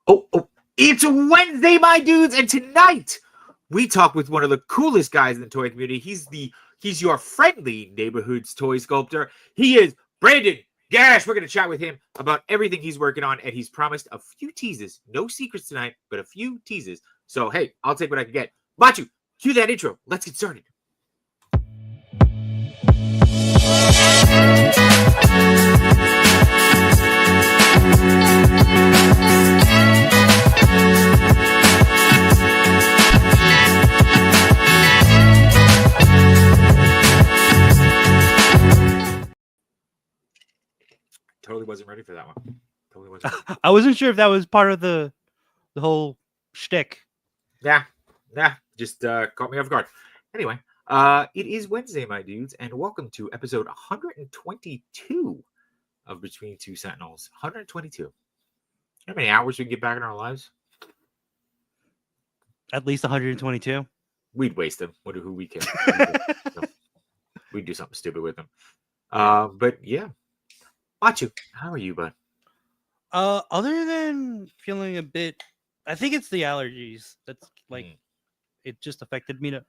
Oh, it's Wednesday, my dudes, and tonight we talk with one of the coolest guys in the toy community. He's your friendly neighborhood's toy sculptor. He is Brandon Gash. We're going to chat with him about everything he's working on, and he's promised a few teases. No secrets tonight, but a few teases. So, hey, I'll take what I can get. Machu, cue that intro. Let's get started. Totally wasn't ready for that one. Totally wasn't ready. I wasn't sure if that was part of the whole shtick. Nah, just caught me off guard. Anyway, it is Wednesday, my dudes, and welcome to episode 122 of Between Two Sentinels. 122. You know how many hours we can get back in our lives? At least 122. We'd waste them. Who we care. We'd do something stupid with them. But yeah. Machu, how are you, bud? Other than feeling a bit, I think it's the allergies. That's like, it just affected me the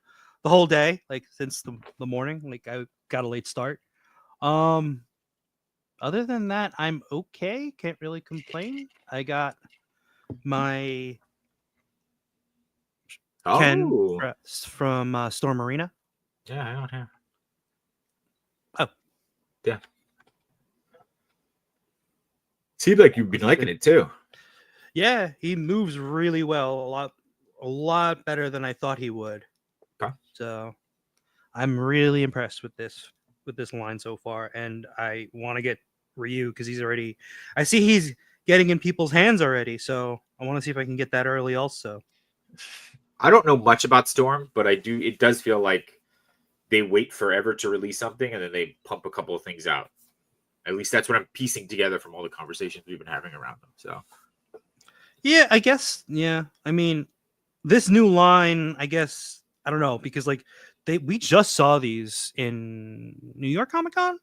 whole day, like since the morning. Like I got a late start. Other than that, I'm okay. Can't really complain. I got my Ken from Storm Arena. Yeah, I don't have. Oh, yeah. Seems like you've been liking it too. Yeah, he moves really well. A lot better than I thought he would. Okay. So I'm really impressed with this line so far, and I want to get Ryu because I see he's getting in people's hands already. So I want to see if I can get that early also. I don't know much about Storm, but it does feel like they wait forever to release something and then they pump a couple of things out. At least that's what I'm piecing together from all the conversations we've been having around them. So, yeah, I guess. Yeah, I mean, this new line, I guess, I don't know, because like we just saw these in New York Comic Con,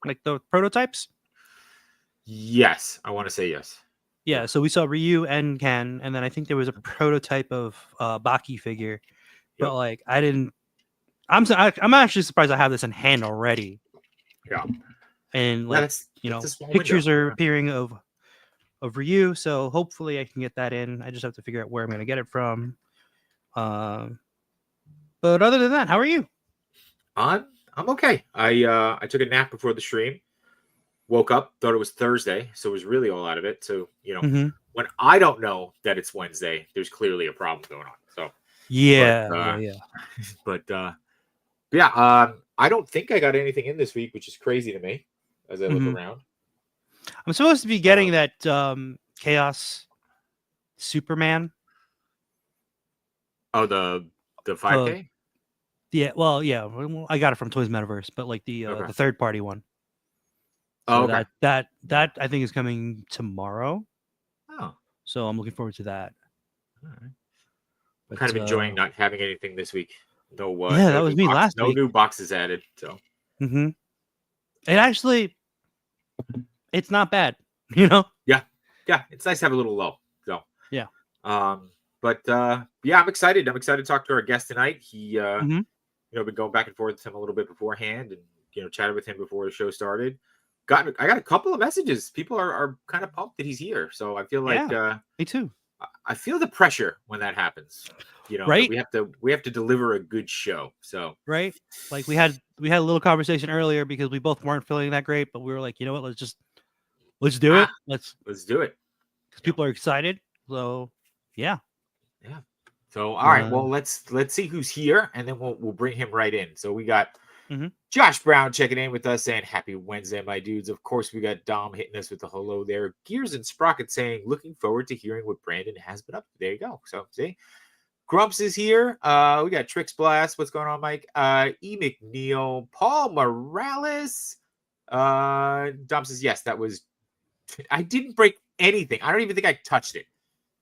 like the prototypes. Yes, I want to say yes. Yeah, so we saw Ryu and Ken, and then I think there was a prototype of Baki figure, but like I didn't. I'm actually surprised I have this in hand already. Yeah. And like pictures are appearing of Ryu, so hopefully I can get that in. I just have to figure out where I'm going to get it from. But other than that, how are you? I'm okay. I took a nap before the stream. Woke up, thought it was Thursday, so it was really all out of it. So when I don't know that it's Wednesday, there's clearly a problem going on. So yeah. But I don't think I got anything in this week, which is crazy to me. As I look around, I'm supposed to be getting that Chaos Superman. Oh, the 5K. Yeah, well, yeah, I got it from Toys Metaverse, but like the third party one. So okay. that I think is coming tomorrow. Oh, so I'm looking forward to that. All right. I'm kind of enjoying not having anything this week. No, that was me last week. No new boxes added. So. It actually, it's not bad, Yeah. It's nice to have a little lull. So yeah. But I'm excited. I'm excited to talk to our guest tonight. He, been going back and forth with him a little bit beforehand, and chatted with him before the show started. I got a couple of messages. People are kind of pumped that he's here. So I feel like me too. I feel the pressure when that happens. Right? We have to deliver a good show. So right, like we had a little conversation earlier because we both weren't feeling that great, but we were like, you know what, let's do it. Let's do it because people are excited. So yeah. So all right, well let's see who's here, and then we'll bring him right in. So we got Josh Brown checking in with us saying happy Wednesday, my dudes. Of course, we got Dom hitting us with the hello there. Gears and Sprocket saying looking forward to hearing what Brandon has been up to. There you go. So see. Grumps is here. We got Trix Blast. What's going on, Mike? E. McNeil. Paul Morales. Dom says, yes, that was... I didn't break anything. I don't even think I touched it.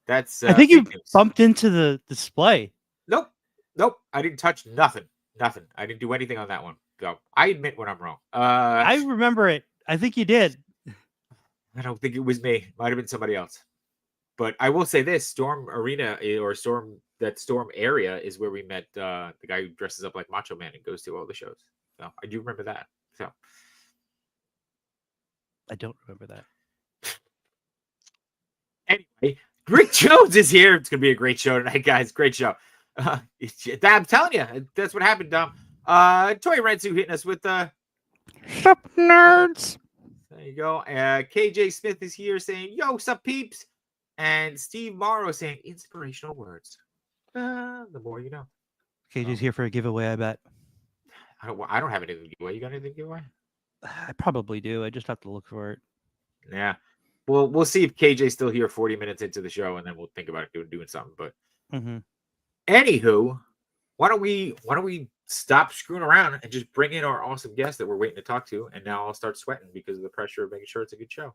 That's... I think you bumped into the display. Nope. I didn't touch nothing. I didn't do anything on that one. So I admit when I'm wrong. I remember it. I think you did. I don't think it was me. Might have been somebody else. But I will say this: Storm Arena or Storm area is where we met the guy who dresses up like Macho Man and goes to all the shows. So I do remember that. So I don't remember that. Anyway, Rick Jones is here. It's gonna be a great show tonight, guys. Great show. I'm telling you, that's what happened, Dom. Toy Rensu hitting us with Sup, nerds. There you go. KJ Smith is here saying, "Yo, sup, peeps," and Steve Morrow saying, "Inspirational words." The more you know. KJ's here for a giveaway, I bet. I don't have anything to give away. You got anything to give away? I probably do. I just have to look for it. Yeah. Well, we'll see if KJ's still here 40 minutes into the show, and then we'll think about doing something. But anywho, why don't we stop screwing around and just bring in our awesome guest that we're waiting to talk to? And now I'll start sweating because of the pressure of making sure it's a good show.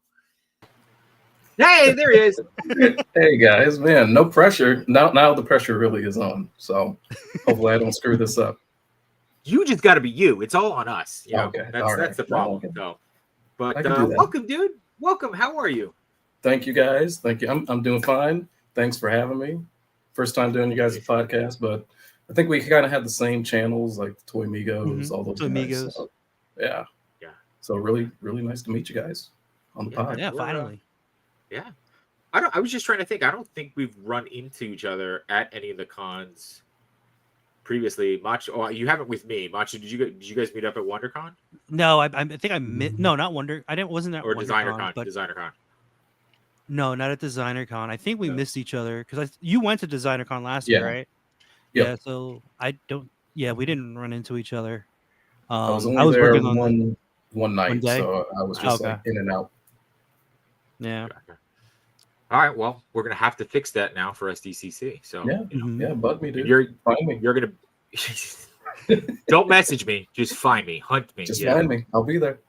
Hey, there he is. Hey guys, man, no pressure. Now the pressure really is on. So hopefully I don't screw this up. You just got to be you. It's all on us. You know? Okay, that's the problem. Okay. So, but welcome, dude. Welcome. How are you? Thank you, guys. Thank you. I'm doing fine. Thanks for having me. First time doing you guys' podcast, but I think we kind of had the same channels, like Toy Migos, all those Toy guys. Migos. So, yeah. So really, really nice to meet you guys on the pod. Yeah, finally. Yeah. I was just trying to think. I don't think we've run into each other at any of the cons previously. Macho, you haven't with me. Macho, did you guys meet up at WonderCon? No, I think I no, not Wonder. Wasn't that or WonderCon, DesignerCon? No, not at DesignerCon. I think we missed each other because you went to DesignerCon last year, right? Yep. Yeah. So I don't. Yeah, we didn't run into each other. I was only there one night, so I was just like in and out. Yeah. Okay. All right. Well, we're gonna have to fix that now for SDCC. So yeah, bug me, dude. Find me. You're gonna don't message me. Just find me. Hunt me. Just find me. I'll be there.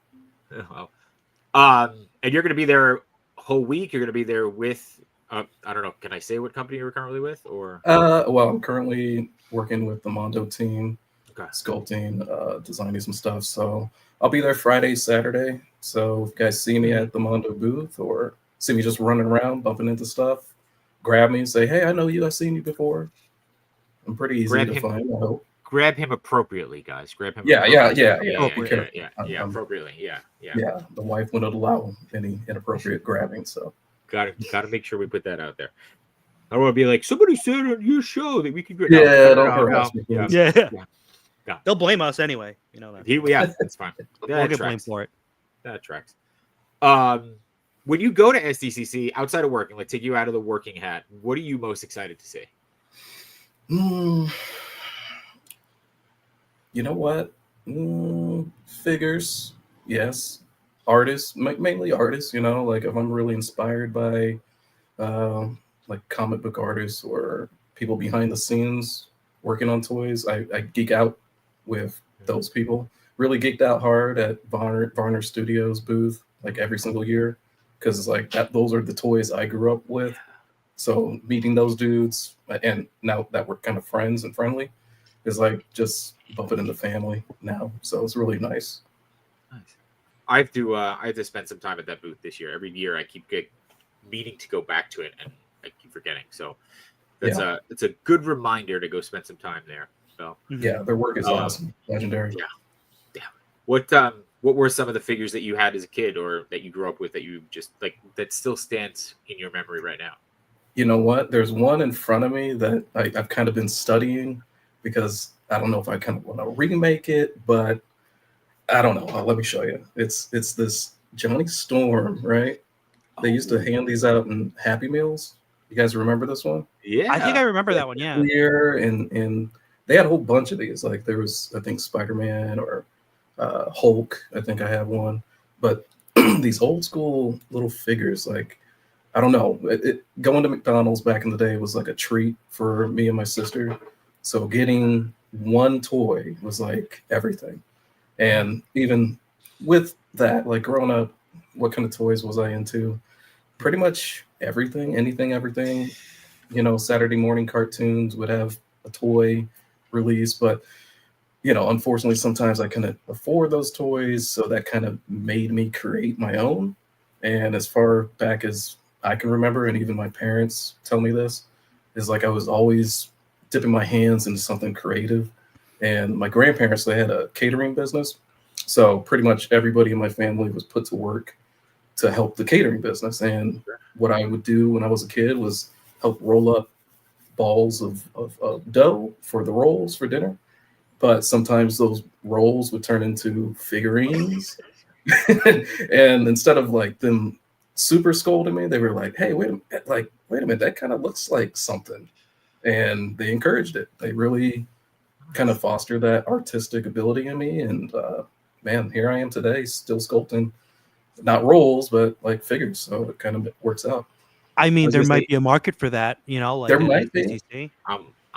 And you're gonna be there whole week. You're gonna be there with. I don't know. Can I say what company you're currently with, or? Well, I'm currently working with the Mondo team, sculpting, designing some stuff. So I'll be there Friday, Saturday. So if you guys see me at the Mondo booth or see me just running around, bumping into stuff, grab me and say, "Hey, I know you. I've seen you before." I'm pretty easy to find. I hope. Grab him appropriately, guys. Grab him. Yeah. Appropriately. Yeah. Yeah. The wife wouldn't allow any inappropriate grabbing, so. Got to make sure we put that out there. I don't want to be like, somebody said on your show that we could go. Don't harass me. Yeah. They'll blame us anyway. You know that. That's fine. We'll get blamed for it. That tracks. When you go to SDCC outside of working, like take you out of the working hat, what are you most excited to see? You know what? Figures, yes. Artists, mainly artists, you know, like if I'm really inspired by like comic book artists or people behind the scenes working on toys, I geek out with those people. Really geeked out hard at Varner Studios booth like every single year because it's like those are the toys I grew up with. So meeting those dudes and now that we're kind of friends and friendly is like just bumping into family now. So it's really nice. I have to spend some time at that booth this year. Every year I keep meaning to go back to it and I keep forgetting. So it's a good reminder to go spend some time there. So yeah, their work is awesome, legendary. Yeah. What were some of the figures that you had as a kid or that you grew up with that you just like that still stands in your memory right now? You know what? There's one in front of me that I've kind of been studying because I don't know if I kind of want to remake it, but I don't know. Let me show you. It's this Johnny Storm, right? They used to hand these out in Happy Meals. You guys remember this one? Yeah, I think I remember that one. Yeah, here and they had a whole bunch of these. Like there was, I think, Spider-Man or Hulk. I think I have one, but these old school little figures, like I don't know. Going to McDonald's back in the day was like a treat for me and my sister. So getting one toy was like everything. And even with that, like growing up, what kind of toys was I into? Pretty much everything, anything, everything. You know, Saturday morning cartoons would have a toy release, but you know, unfortunately, sometimes I couldn't afford those toys, so that kind of made me create my own. And as far back as I can remember, and even my parents tell me this, is like I was always dipping my hands into something creative. And my grandparents, they had a catering business. So pretty much everybody in my family was put to work to help the catering business. And what I would do when I was a kid was help roll up balls of dough for the rolls for dinner. But sometimes those rolls would turn into figurines. And instead of like them super scolding me, they were like, hey, wait a minute, that kind of looks like something. And they encouraged it. They really kind of fostered that artistic ability in me. And man, here I am today, still sculpting, not rolls, but like figures. So it kind of works out. I mean, there might be a market for that, like there might be.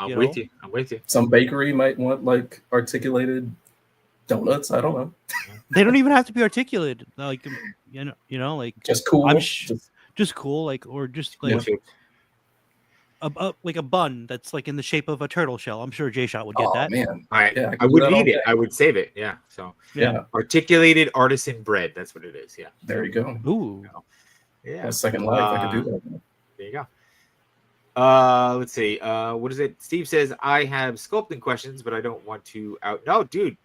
I'm with you. I'm with you. Some bakery might want like articulated donuts. I don't know. They don't even have to be articulated. Like like just cool. Just cool, like, or just like like a bun that's like in the shape of a turtle shell. I'm sure J-Shot would get that. Man. I would eat it. I would save it. Yeah. So yeah. Articulated artisan bread. That's what it is. Yeah. There you go. Ooh. Yeah. A second life. I could do that. There you go. Let's see. What is it? Steve says, I have sculpting questions, but I don't want to out. No, dude.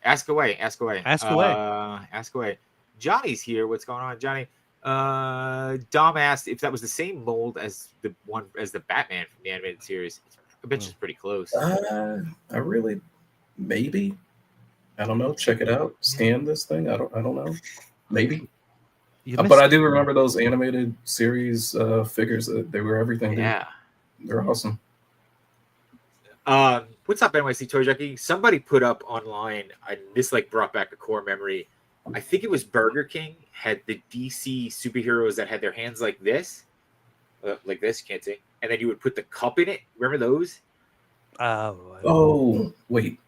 Ask away. Ask away. Ask away. Ask away. Johnny's here. What's going on, Johnny? Dom asked if that was the same mold as the Batman from the animated series. I bet it's pretty close. Maybe. I don't know. Check it out. Scan this thing. I don't know. Maybe. But I do remember those animated series figures. They were everything. Yeah. They're awesome. What's up, NYC Toy Junkie? Somebody put up online, this like brought back a core memory. I think it was Burger King had the DC superheroes that had their hands like this. You can't see. And then you would put the cup in it. Remember those? Oh, wait.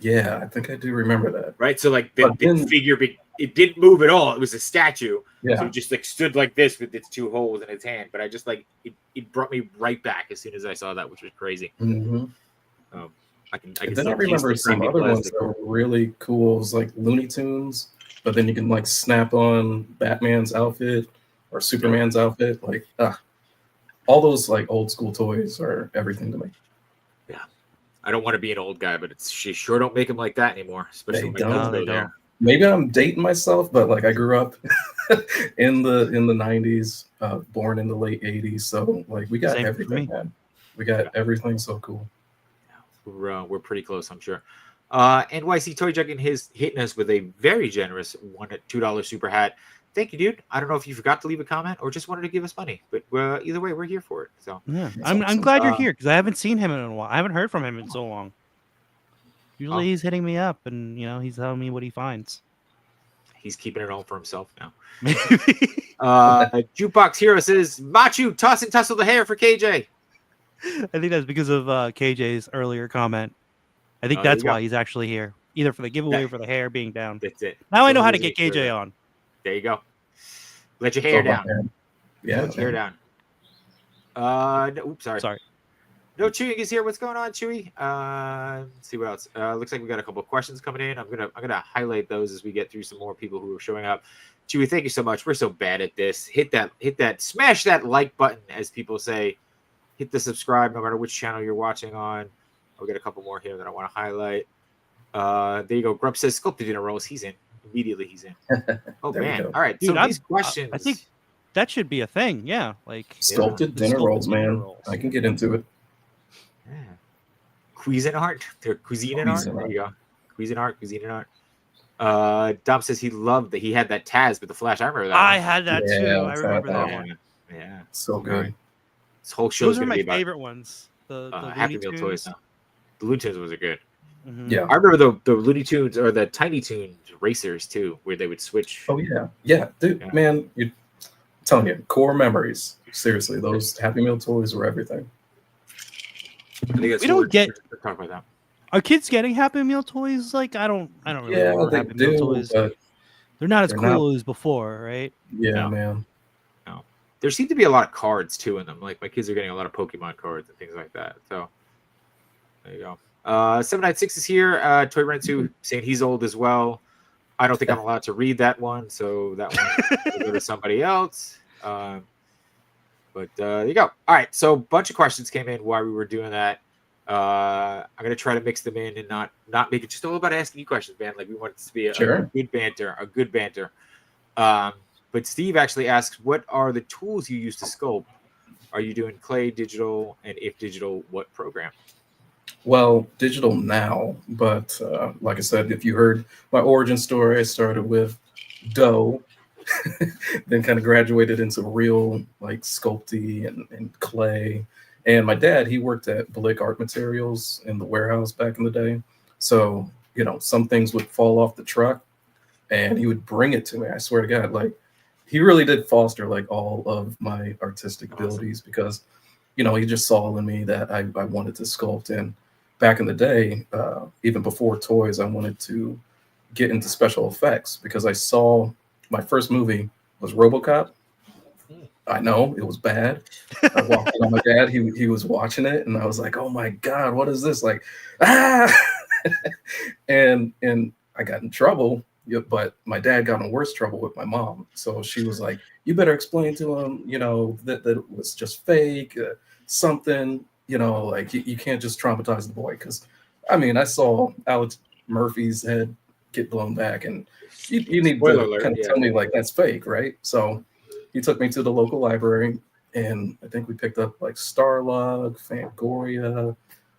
Yeah, I think I do remember that. Right? So like the figure, it didn't move at all. It was a statue. Yeah. So it just like stood like this with its two holes in its hand. But I just like, it brought me right back as soon as I saw that, which was crazy. Mm-hmm. I can then I remember some other ones that were really cool. It was like Looney Tunes, but then you can like snap on Batman's outfit or Superman's outfit. Like, all those like old school toys are everything to me. Yeah. I don't want to be an old guy, but she sure don't make them like that anymore. Especially they when they don't. Maybe I'm dating myself, but like I grew up in the 90s, born in the late 80s. So like we got everything, man. We got everything so cool. We're pretty close, I'm sure. NYC Toy Jug hitting us with a very generous $2 super hat. Thank you, dude. I don't know if you forgot to leave a comment or just wanted to give us money, but either way, we're here for it. So yeah, I'm glad you're here because I haven't seen him in a while. I haven't heard from him in so long. Usually he's hitting me up and he's telling me what he finds. He's keeping it all for himself now. Jukebox Hero says, Machu, toss and tussle the hair for KJ. I think that's because of KJ's earlier comment. I think that's why he's actually here, either for the giveaway or for the hair being down. That's it. Now I know how to get KJ on. There you go. Let your hair down. Yeah, let your hair down. No, oops, sorry. No, Chewy is here. What's going on, Chewy? Let's see what else. Looks like we got a couple of questions coming in. I'm gonna highlight those as we get through some more people who are showing up. Chewy, thank you so much. We're so bad at this. Hit that, smash that like button, as people say. Hit the subscribe, no matter which channel you're watching on. I'll get a couple more here that I want to highlight. There you go. Grump says sculpted dinner rolls. He's in. Immediately he's in. Oh man. All right. Dude, so these questions. I think that should be a thing. Yeah. Like sculpted dinner rolls, man. I can get into it. Yeah. Cuisinart. They're Cuisinart. There you go. Cuisinart. Dom says he loved that he had that Taz with the flash. I remember that. I had that too. I remember that one. Yeah. So good. This whole show is going to be about favorite ones. The Happy Meal toys. The Looney Tunes was good. Mm-hmm. Yeah, I remember the Looney Tunes or the Tiny Toons racers too, where they would switch. Oh yeah, dude, man, I'm telling you, core memories. Seriously, those Happy Meal toys were everything. I think that's we don't get talk about that. Are kids getting Happy Meal toys? Like I don't really remember Happy Meal toys. But they're not as cool as before, right? Yeah, man. No. There seem to be a lot of cards too in them. Like my kids are getting a lot of Pokemon cards and things like that. So there you go. 796 is here. Toy Rensu saying he's old as well. I don't think I'm allowed to read that one, so that one will go to somebody else. But there you go. All right, so a bunch of questions came in while we were doing that. I'm gonna try to mix them in and not make it just all about asking you questions, man. Like we want this to be a good banter, a good banter. But Steve actually asks, what are the tools you use to sculpt? Are you doing clay, digital, and if digital, what program? Well, digital now, but like I said, if you heard my origin story, I started with dough, then kind of graduated into real like sculpting and clay. And my dad, he worked at Blick Art Materials in the warehouse back in the day. So, you know, some things would fall off the truck and he would bring it to me. I swear to God, like he really did foster like all of my artistic abilities because, you know, he just saw in me that I wanted to sculpt. And back in the day, even before toys, I wanted to get into special effects because I saw my first movie was RoboCop. I know it was bad. I walked in on my dad. He was watching it, and I was like, "Oh my God, what is this?" Like, ah, and I got in trouble. But my dad got in worse trouble with my mom. So she was like, "You better explain to him, you know, that it was just fake, something, you know, like you can't just traumatize the boy." Because, I mean, I saw Alex Murphy's head get blown back, and you need Spoiler to alert, kind of tell me like that's fake, right? So he took me to the local library, and I think we picked up like Starlog, Fangoria,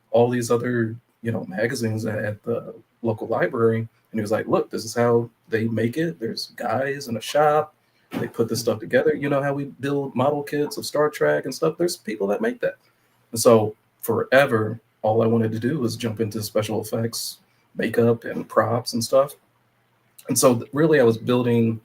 all these other, you know, magazines at the local library. And he was like, "Look, this is how they make it. There's guys in a shop. They put this stuff together. You know how we build model kits of Star Trek and stuff? There's people that make that." And so forever, all I wanted to do was jump into special effects, makeup and props and stuff. And so really I was building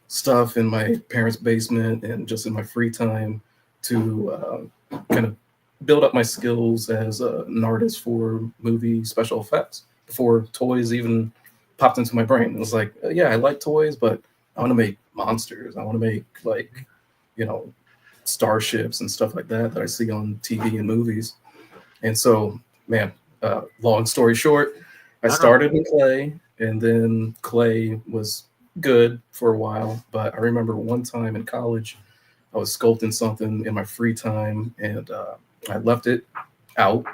stuff in my parents' basement and just in my free time to kind of build up my skills as an artist for movie special effects before toys even popped into my brain. It was like, yeah, I like toys, but I want to make monsters. I want to make like, you know, starships and stuff like that I see on TV and movies. And so, man, long story short, I started with clay, and then clay was good for a while. But I remember one time in college, I was sculpting something in my free time, and I left it out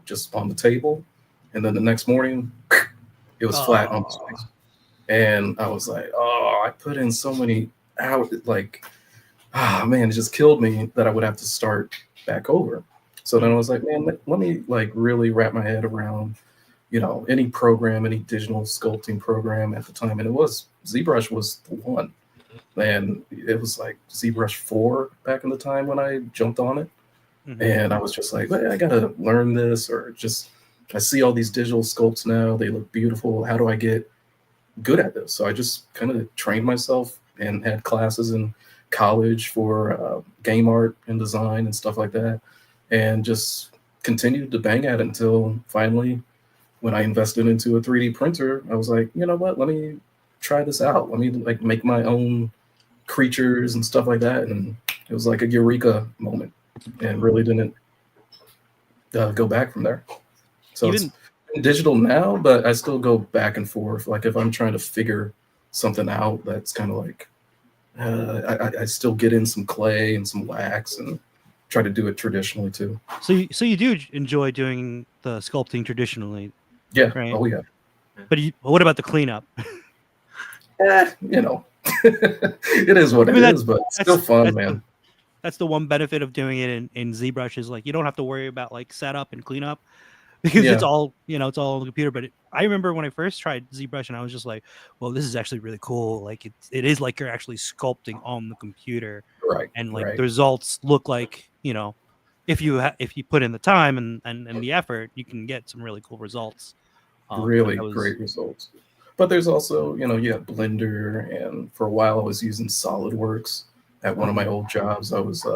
just on the table. And then the next morning, it was flat on the space. And I was like, oh, I put in so many hours, like, ah, man, it just killed me that I would have to start back over. So then I was like, man, let me like really wrap my head around, you know, any program, any digital sculpting program at the time. And it was ZBrush was the one. And it was like ZBrush 4 back in the time when I jumped on it. Mm-hmm. And I was just like, I got to learn this, or just, I see all these digital sculpts now. They look beautiful. How do I get good at this? So I just kind of trained myself and had classes in college for game art and design and stuff like that. And just continued to bang at it until finally, when I invested into a 3D printer, I was like, you know what, let me try this out. Let me like make my own creatures and stuff like that. And it was like a eureka moment, and really didn't go back from there. So it's digital now, but I still go back and forth. Like if I'm trying to figure something out, that's kind of like, I still get in some clay and some wax and try to do it traditionally too. So you do enjoy doing the sculpting traditionally? Yeah. Right? Oh yeah. But what about the cleanup? You know, it is what it is, but it's still fun, man. That's the one benefit of doing it in ZBrush is like you don't have to worry about like setup and cleanup because it's all, you know, it's all on the computer. But I remember when I first tried ZBrush and I was just like, well, this is actually really cool. Like it is like you're actually sculpting on the computer, right? And like the results look like, you know, if you put in the time and the effort, you can get some really cool results. Really great results. But there's also, you know, you have Blender, and for a while I was using SolidWorks. At one of my old jobs, I was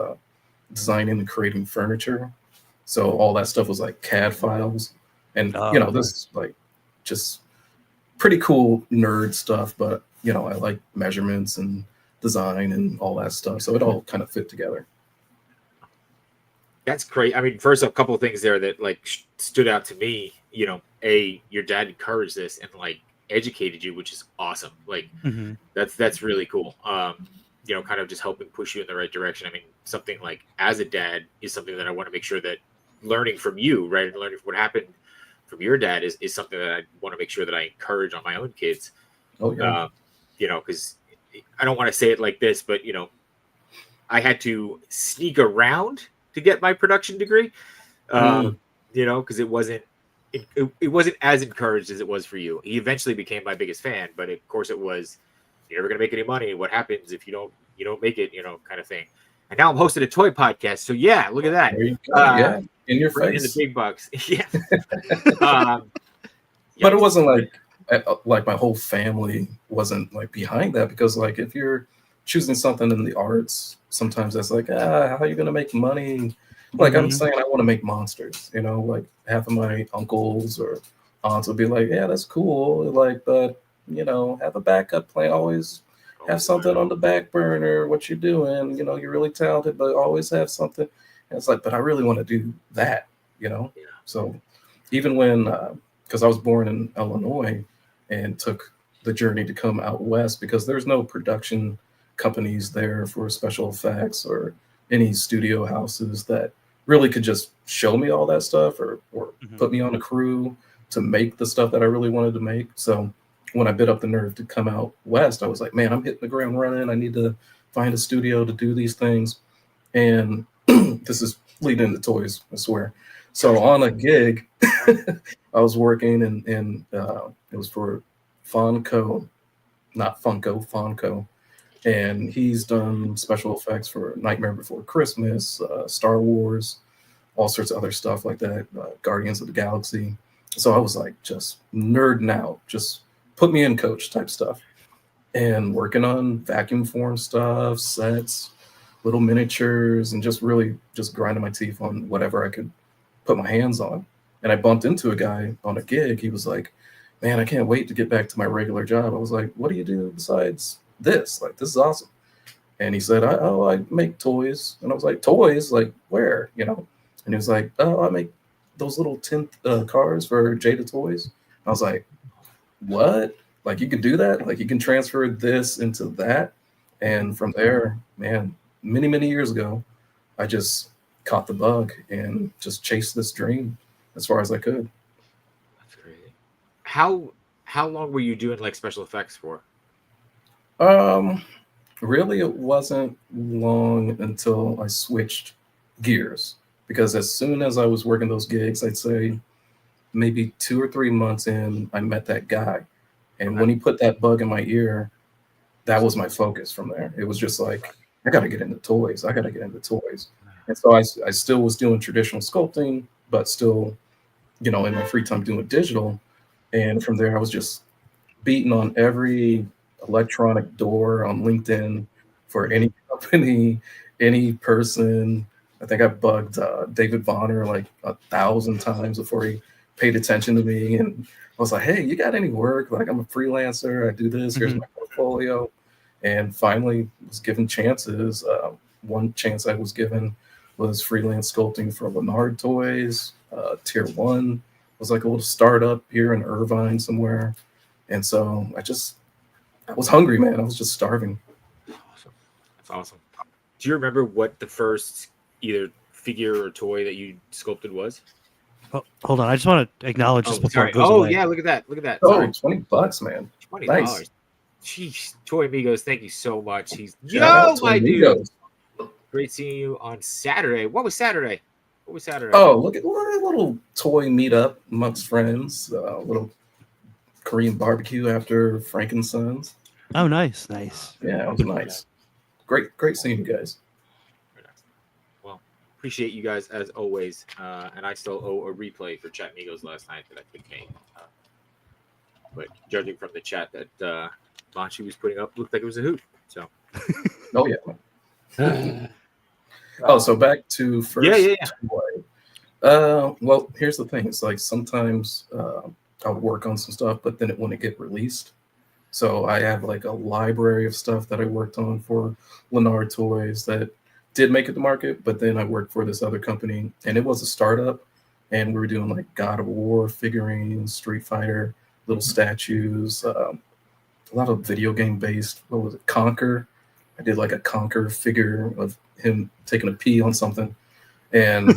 designing and creating furniture. So all that stuff was like CAD files. And, you know, this is like just pretty cool nerd stuff. But, you know, I like measurements and design and all that stuff. So it all kind of fit together. That's great. I mean, first, a couple of things there that like stood out to me. You know, your dad encouraged this and like educated you, which is awesome. Like that's really cool. kind of just helping push you in the right direction. I mean, something like as a dad is something that I want to make sure that learning from you, right, and learning from what happened from your dad is something that I want to make sure that I encourage on my own kids. Oh yeah. Because I don't want to say it like this, but I had to sneak around to get my production degree. Because it wasn't as encouraged as it was for you. He eventually became my biggest fan, but of course it was, you're never gonna make any money. What happens if you don't make it, kind of thing. And now I'm hosting a toy podcast, so yeah, look at that. There you go. Yeah, in your face. In the big bucks. Yeah. But it wasn't like my whole family wasn't like behind that, because like if you're choosing something in the arts, sometimes that's like, how are you gonna make money? Like I'm saying, I want to make monsters, like half of my uncles or aunts would be like, yeah, that's cool. Like, but have a backup plan. Always have something on the back burner. What you're doing, you're really talented, but always have something. And it's like, but I really want to do that, Yeah. So even when, because I was born in Illinois and took the journey to come out west, because there's no production companies there for special effects or any studio houses that really could just show me all that stuff or put me on a crew to make the stuff that I really wanted to make. So when I bit up the nerve to come out west, I was like, man, I'm hitting the ground running. I need to find a studio to do these things. And this is leading into toys, I swear. So on a gig, I was working and it was for Fonco, not Funko, Fonco. And he's done special effects for Nightmare Before Christmas, Star Wars, all sorts of other stuff like that, Guardians of the Galaxy. So I was like just nerding out, just put me in, coach type stuff. And working on vacuum form stuff, sets, little miniatures, and just really just grinding my teeth on whatever I could put my hands on. And I bumped into a guy on a gig. He was like, man, I can't wait to get back to my regular job. I was like, what do you do besides this? Like, this is awesome. And he said, I make toys. And I was like, toys? Like, where? And he was like, I make those little tin cars for Jada Toys. I was like, what? Like, you can do that? Like, you can transfer this into that? And from there, man, many, many years ago, I just caught the bug and just chased this dream as far as I could. That's crazy. How long were you doing like special effects for? Really, it wasn't long until I switched gears, because as soon as I was working those gigs, I'd say maybe 2 or 3 months in, I met that guy. And when he put that bug in my ear, that was my focus from there. It was just like, I got to get into toys. And so I still was doing traditional sculpting, but still, in my free time doing digital. And from there, I was just beating on every electronic door on LinkedIn for any company, any person. I think I bugged David Bonner like 1,000 times before he paid attention to me. And I was like, hey, you got any work? Like, I'm a freelancer. I do this. Here's my portfolio. And finally was given chances. One chance I was given was freelance sculpting for Lanard Toys. Tier 1 was like a little startup here in Irvine somewhere. And so I was hungry, man. I was just starving. Awesome. That's awesome. Do you remember what the first either figure or toy that you sculpted was? Oh, hold on. I just want to acknowledge this before it goes away. Yeah, look at that. Look at that. Oh, $20, man. $20. Nice. Jeez, Toy Amigos, thank you so much. My dude. Great seeing you on Saturday. What was Saturday? Oh, look at a little toy meetup amongst friends. A little Korean barbecue after Frankensons. Oh, nice. Yeah, it was nice. Great seeing you guys. Well, appreciate you guys as always. And I still owe a replay for Chat Amigos last night that I couldn't make. But judging from the chat that Manchi was putting up, looked like it was a hoot. So. Oh yeah. So back to first. Yeah. Toy. Well, here's the thing. It's like sometimes I would work on some stuff, but then it wouldn't get released. So I have like a library of stuff that I worked on for Lanard Toys that did make it to market, but then I worked for this other company, and it was a startup, and we were doing like God of War figurines, Street Fighter, little statues, a lot of video game based. What was it? Conquer. I did like a Conquer figure of him taking a pee on something, and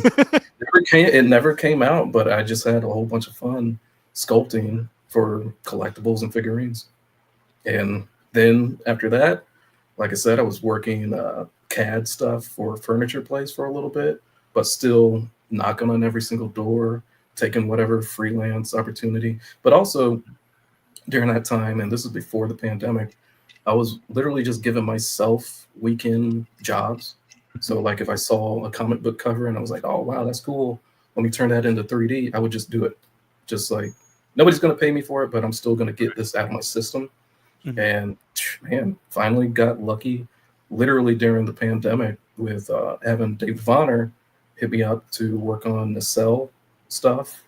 it never came out. But I just had a whole bunch of fun sculpting for collectibles and figurines. And then after that, like I said, I was working CAD stuff for Furniture Place for a little bit, but still knocking on every single door, taking whatever freelance opportunity. But also during that time, and this is before the pandemic, I was literally just giving myself weekend jobs. So like if I saw a comic book cover and I was like, oh wow, that's cool, let me turn that into 3D, I would just do it. Just like, nobody's going to pay me for it, but I'm still going to get this out of my system. Mm-hmm. And man, finally got lucky literally during the pandemic with having Dave Vonner hit me up to work on Nacelle stuff.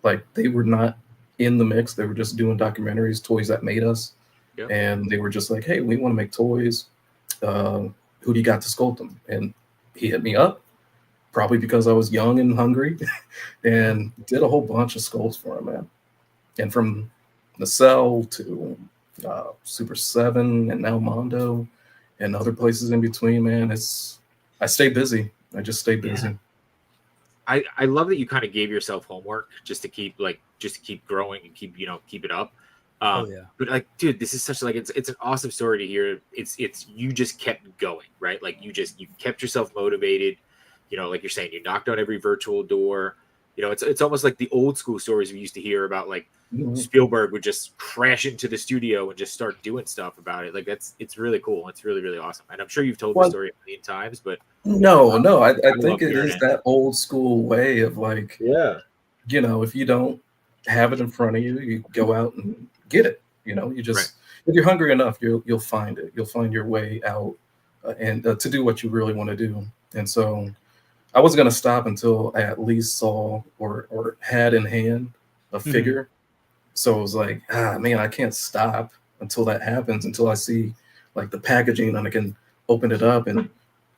Like they were not in the mix. They were just doing documentaries, Toys That Made Us. Yep. And they were just like, hey, we want to make toys. Who do you got to sculpt them? And he hit me up, probably because I was young and hungry, and did a whole bunch of sculpts for him, man. And from Nacelle to Super 7 and now Mondo and other places in between, man, I stay busy. I just stay busy. Yeah. I love that you kind of gave yourself homework just to keep growing and keep it up. But like, dude, this is such like it's an awesome story to hear. It's you just kept going, right? Like you kept yourself motivated. Like you're saying, you knocked on every virtual door. It's almost like the old school stories we used to hear about, like Spielberg would just crash into the studio and just start doing stuff about it. Like it's really cool. It's really, really awesome. And I'm sure you've told the story a million times, but no, I think it is that old school way of like, if you don't have it in front of you, you go out and get it. You just if you're hungry enough, you'll find it. You'll find your way out and to do what you really want to do. And so I wasn't going to stop until I at least saw or had in hand a figure. So it was like, man, I can't stop until that happens, until I see like the packaging and I can open it up and,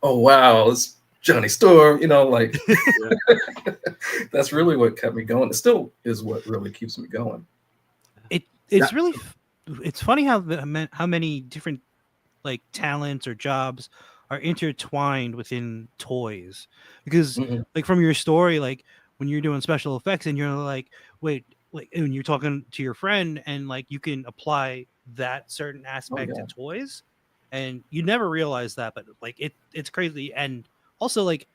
oh, wow, it's Johnny Storm, like that's really what kept me going. It still is what really keeps me going. It's funny how many different like talents or jobs are intertwined within toys, because like from your story, like when you're doing special effects and you're like, wait, like when you're talking to your friend and like you can apply that certain aspect to toys, and you never realize that, but like it's crazy. And also like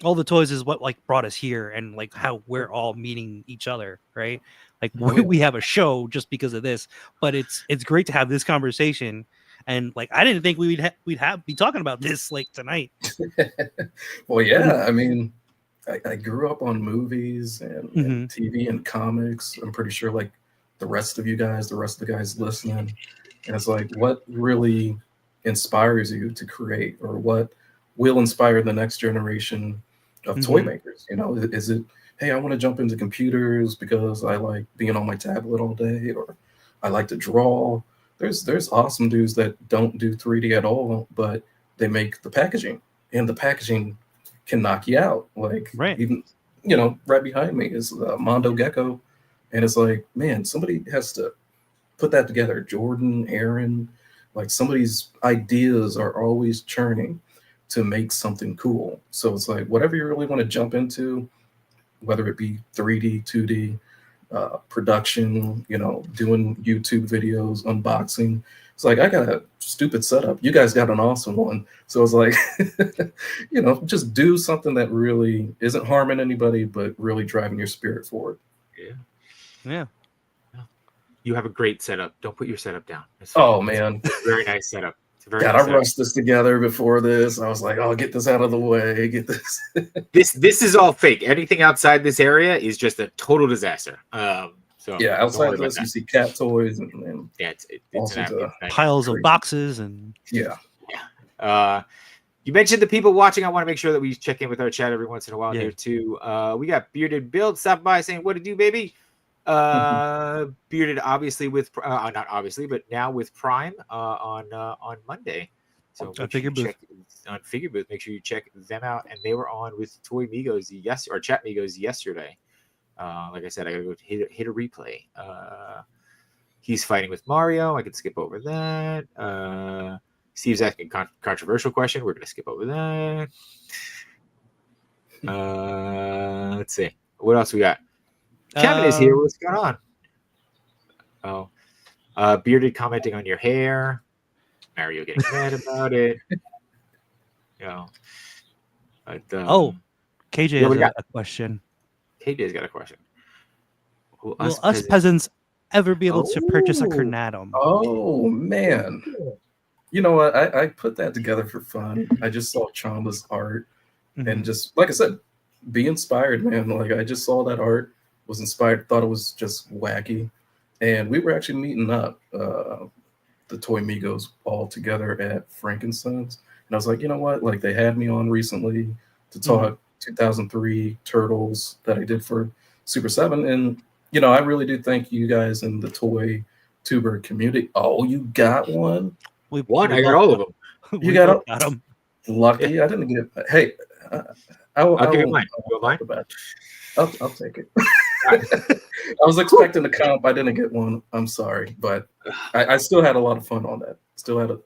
all the toys is what like brought us here, and like how we're all meeting each other, right? Like we have a show just because of this, but it's great to have this conversation. And like I didn't think we'd be talking about this like tonight. Well, yeah, I mean, I grew up on movies and TV and comics. I'm pretty sure like the rest of the guys listening, and it's like, what really inspires you to create, or what will inspire the next generation of toy makers? Is it, hey, I want to jump into computers because I like being on my tablet all day, or I like to draw? There's awesome dudes that don't do 3D at all, but they make the packaging, and the packaging can knock you out. Like even right behind me is Mondo Gecko, and it's like, man, somebody has to put that together. Jordan, Aaron, like somebody's ideas are always churning to make something cool. So it's like, whatever you really want to jump into, whether it be 3D, 2D, production, doing YouTube videos, unboxing. It's like, I got a stupid setup. You guys got an awesome one. So it's like, just do something that really isn't harming anybody, but really driving your spirit forward. Yeah. You have a great setup. Don't put your setup down. Oh, man. Very nice setup. God, I rushed this together before this. I was like, "Oh, get this out of the way. Get this." This is all fake. Anything outside this area is just a total disaster. So yeah, outside this, you see cat toys and it's piles of boxes and yeah. You mentioned the people watching. I want to make sure that we check in with our chat every once in a while here too. We got Bearded Build stopped by saying, "What to do, baby?" Bearded obviously with not obviously, but now with Prime on Monday. So on Figure Booth. On Figure Booth, make sure you check them out. And they were on with Toy Migos or Chat Migos yesterday. Like I said, I gotta go hit a replay. He's fighting with Mario. I could skip over that. Steve's asking a controversial question. We're going to skip over that. Let's see. What else we got? Kevin is here. What's going on? Oh, Bearded commenting on your hair. Mario getting mad about it. But, KJ has a question. KJ's got a question. Will us peasants ever be able to purchase a Carnatum? Oh, man. You know what? I put that together for fun. I just saw Chamba's art and just, like I said, be inspired, man. Like, I just saw that art, was inspired, thought it was just wacky. And we were actually meeting up, the Toy Migos, all together at Frankenstein's. And I was like, you know what? Like, they had me on recently to talk 2003 Turtles that I did for Super 7. And, you know, I really do thank you guys in the Toy Tuber community. Oh, you got one? I got all of them. You got them? Lucky. I didn't get it. Hey, I'll give you mine. I'll take it. I was expecting a comp. I didn't get one. I'm sorry. But I still had a lot of fun on that. Still had a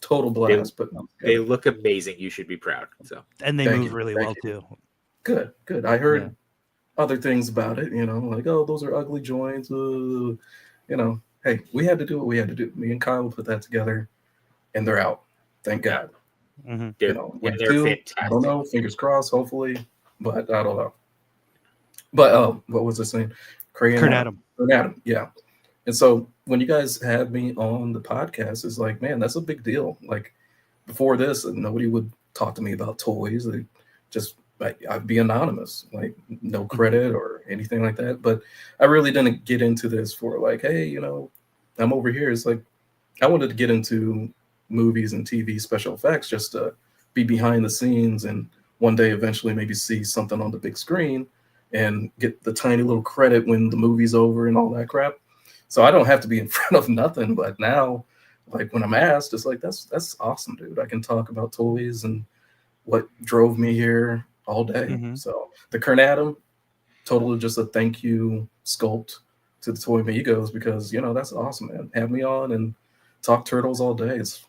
total blast. But they look amazing. You should be proud. So and they move really well too. Good. I heard other things about it. You know, like, oh, those are ugly joints. You know, hey, we had to do what we had to do. Me and Kyle put that together, and they're out. Thank God. You know, they're I don't know. Fingers crossed. Hopefully, but I don't know. But what was I saying? Carnatum. Yeah. And so when you guys had me on the podcast, it's like, man, that's a big deal. Like before this, nobody would talk to me about toys. They just I'd be anonymous, like no credit or anything like that. But I really didn't get into this for like, hey, you know, I'm over here. It's like I wanted to get into movies and TV special effects just to be behind the scenes and one day eventually maybe see something on the big screen and get the tiny little credit when the movie's over and all that crap. So I don't have to be in front of nothing. But now, like when I'm asked, it's like, that's awesome, dude. I can talk about toys and what drove me here all day. So the Carnatum, totally just a thank you sculpt to the Toy Migos because, you know, that's awesome, man. Have me on and talk turtles all day. It's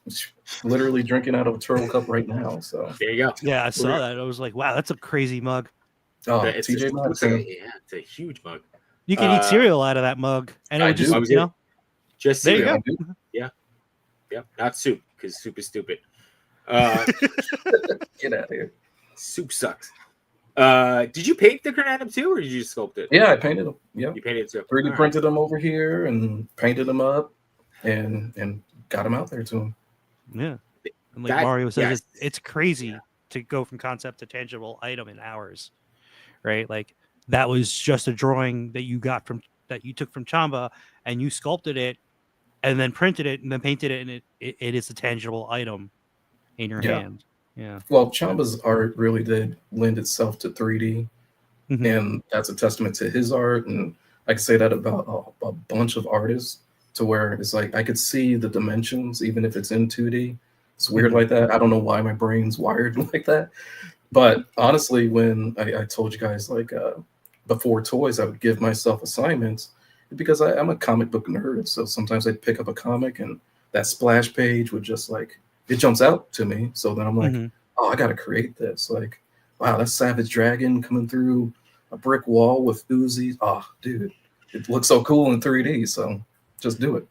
literally drinking out of a turtle cup right now. So there you go. Yeah, I saw that. I was like, wow, that's a crazy mug. Oh, TJ Maxx. It's a huge mug. You can eat cereal out of that mug, and it would just, you know, just there you go. Yeah, not soup because soup is stupid. Get out of here. Soup sucks. Did you paint the Carnatum too, or did you just sculpt it? Yeah, I painted them. Yeah, you painted it too. 3D printed them over here and painted them up, and got them out there to them. Yeah, and like Mario says, it's crazy to go from concept to tangible item in hours, right? Like that was just a drawing that you got from that you took from Chamba, and you sculpted it, and then printed it, and then painted it, and it is a tangible item in your hand. Yeah. Well, Chamba's art really did lend itself to 3D, and that's a testament to his art. And I can say that about a bunch of artists, to where it's like I could see the dimensions even if it's in 2D. It's weird like that. I don't know why my brain's wired like that. But honestly, when I told you guys, like before toys, I would give myself assignments because I'm a comic book nerd. So sometimes I'd pick up a comic and that splash page would just like, it jumps out to me. So then I'm like, oh, I got to create this. Like, wow, that's Savage Dragon coming through a brick wall with Uzis. Oh, dude, it looks so cool in 3D. So just do it.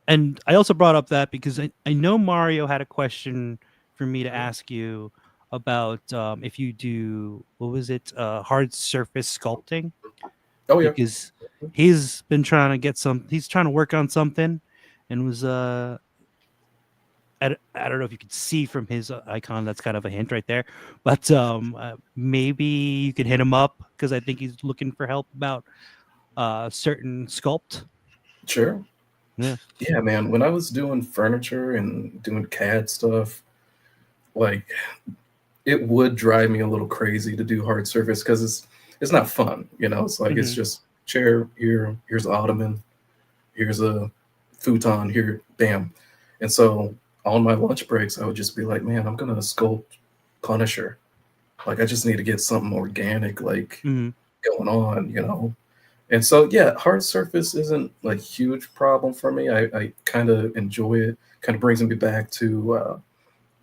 And I also brought up that because I know Mario had a question for me to ask you about if you do, what was it, hard surface sculpting? Oh, yeah. Because he's been trying to he's trying to work on something and was, I don't know if you could see from his icon, that's kind of a hint right there, but maybe you could hit him up because I think he's looking for help about certain sculpt. Sure. Yeah, man. When I was doing furniture and doing CAD stuff, like it would drive me a little crazy to do hard surface because it's not fun, you know. It's like it's just chair here, here's an ottoman, here's a futon, here, bam. And so on my lunch breaks, I would just be like, man, I'm gonna sculpt Punisher. Like I just need to get something organic, like going on, you know. And so, yeah, hard surface isn't like huge problem for me. I kind of enjoy it. Kind of brings me back to,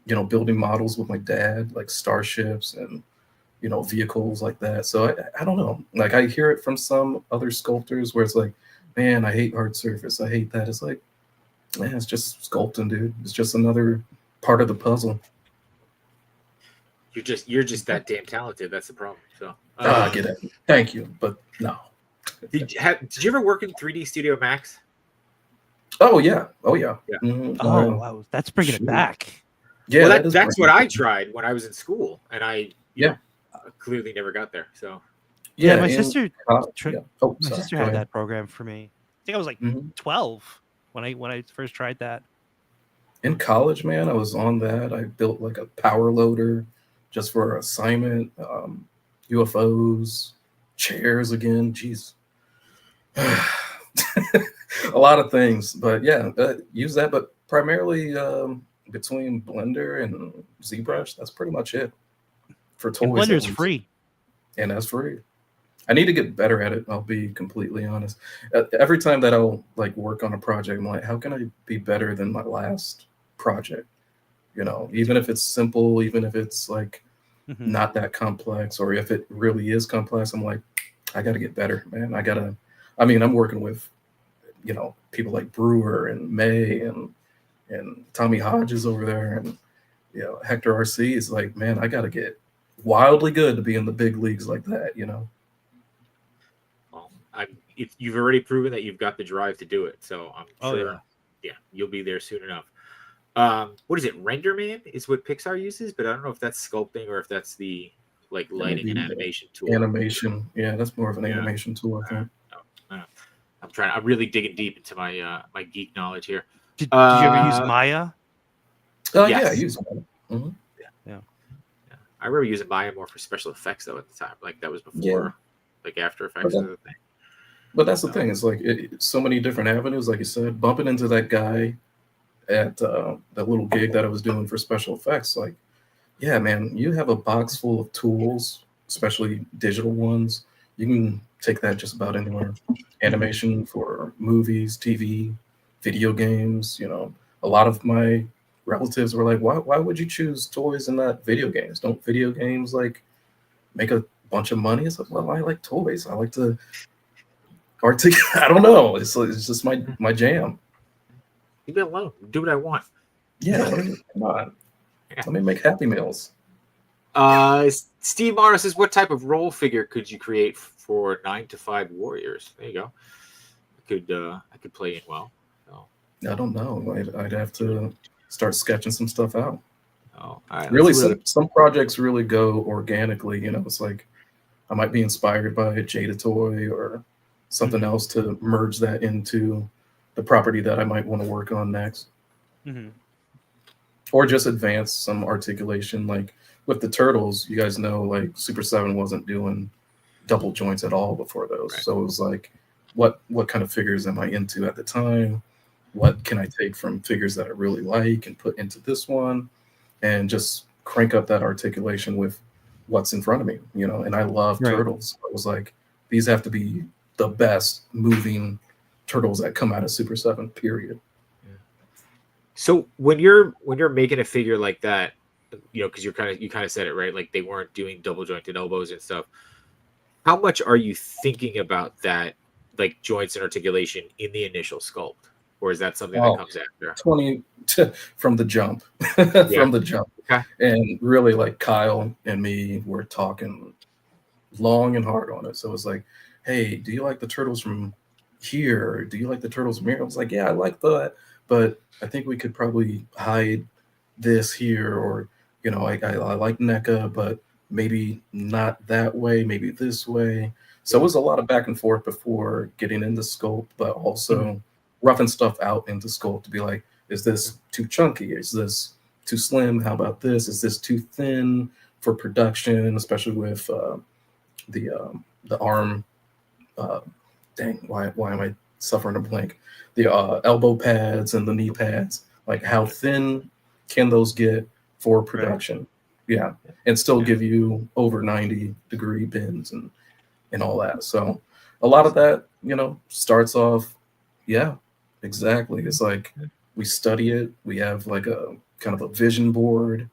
building models with my dad, like starships and, vehicles like that. So I don't know. Like I hear it from some other sculptors where it's like, man, I hate hard surface. I hate that. It's like, man, it's just sculpting, dude. It's just another part of the puzzle. You're just that damn talented. That's the problem. So I get it. Thank you, but no. Did you ever work in 3D Studio Max? Oh yeah. Mm-hmm. Oh wow, that's bringing it back. Yeah, well, that's what I tried when I was in school, and I clearly never got there. So yeah, my sister had that program for me. I think I was like 12 when I first tried that. In college, man, I was on that. I built like a power loader just for an assignment. UFOs, chairs again. Jeez. A lot of things, but yeah, use that. But primarily between Blender and ZBrush, that's pretty much it for toys. And Blender's free, and that's free. I need to get better at it. I'll be completely honest. Every time that I'll like work on a project, I'm like, how can I be better than my last project? Even if it's simple, even if it's like not that complex, or if it really is complex, I'm like, I got to get better, man. I'm working with, people like Brewer and May and Tommy Hodges over there, and Hector RC is like, man, I got to get wildly good to be in the big leagues like that, Well, you've already proven that you've got the drive to do it, so I'm sure, you'll be there soon enough. What is it? RenderMan is what Pixar uses, but I don't know if that's sculpting or if that's the like lighting and animation tool. Animation, yeah, that's more of an animation tool, I think. I'm really digging deep into my my geek knowledge here. Did you ever use Maya? Yes. Yeah, I use Maya. Mm-hmm. Yeah. I remember using Maya more for special effects though at the time. Like that was before, like After Effects was the thing. But that's the thing. It's like so many different avenues. Like you said, bumping into that guy at that little gig that I was doing for special effects. Like, yeah, man, you have a box full of tools, especially digital ones. You can take that just about anywhere. Animation for movies, TV, video games. A lot of my relatives were like, why would you choose toys and not video games? Don't video games like make a bunch of money? It's like, well, I like toys. I like to I don't know. It's just my jam. Leave me alone. Do what I want. Yeah, come on. Let me make Happy Meals. Steve Morris says, what type of role figure could you create for 9 to 5 warriors? There you go. I could play in well. So. I don't know. I'd have to start sketching some stuff out. Oh, all right. Really, some projects really go organically. It's like I might be inspired by a Jada toy or something else to merge that into the property that I might want to work on next. Or just advance some articulation. Like with the turtles, you guys know, like Super 7 wasn't doing double joints at all before those. Right. So it was like, what kind of figures am I into at the time? What can I take from figures that I really like and put into this one, and just crank up that articulation with what's in front of me, and I love turtles. So it was like, these have to be the best moving turtles that come out of Super 7, period. So when you're making a figure like that, because you kind of said it right, like they weren't doing double jointed elbows and stuff. How much are you thinking about that, like joints and articulation in the initial sculpt, or is that something that comes after? 20 from the jump, from the jump. Okay. And really, like Kyle and me were talking long and hard on it. So it was like, hey, do you like the turtles from here? Do you like the turtles from here? I was like, yeah, I like that, but I think we could probably hide this here, or I like NECA, but maybe not that way, maybe this way. So it was a lot of back and forth before getting into sculpt, but also roughing stuff out into sculpt to be like, is this too chunky? Is this too slim? How about this? Is this too thin for production, especially with the arm? Dang, why am I suffering a blank? The elbow pads and the knee pads. Like, how thin can those get for production? Right. Yeah, and still give you over 90-degree bends and all that. So a lot of that, starts off, yeah, exactly. It's like we study it. We have like a kind of a vision board,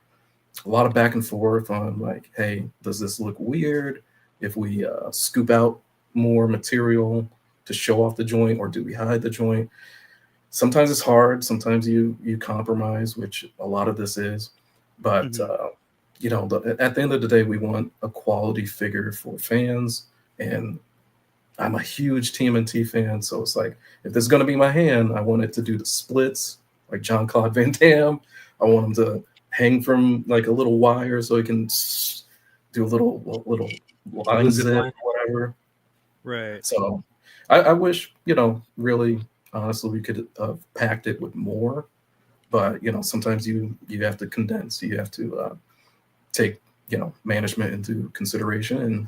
a lot of back and forth on like, hey, does this look weird if we scoop out more material to show off the joint, or do we hide the joint? Sometimes it's hard. Sometimes you compromise, which a lot of this is. But at the end of the day, we want a quality figure for fans, and I'm a huge TMNT fan, so it's like if there's gonna be my hand, I want it to do the splits like Jean-Claude Van Damme. I want him to hang from like a little wire so he can do a little lines in it, whatever. Right. So I wish, really honestly, we could have packed it with more, but sometimes you have to condense. You have to take management into consideration and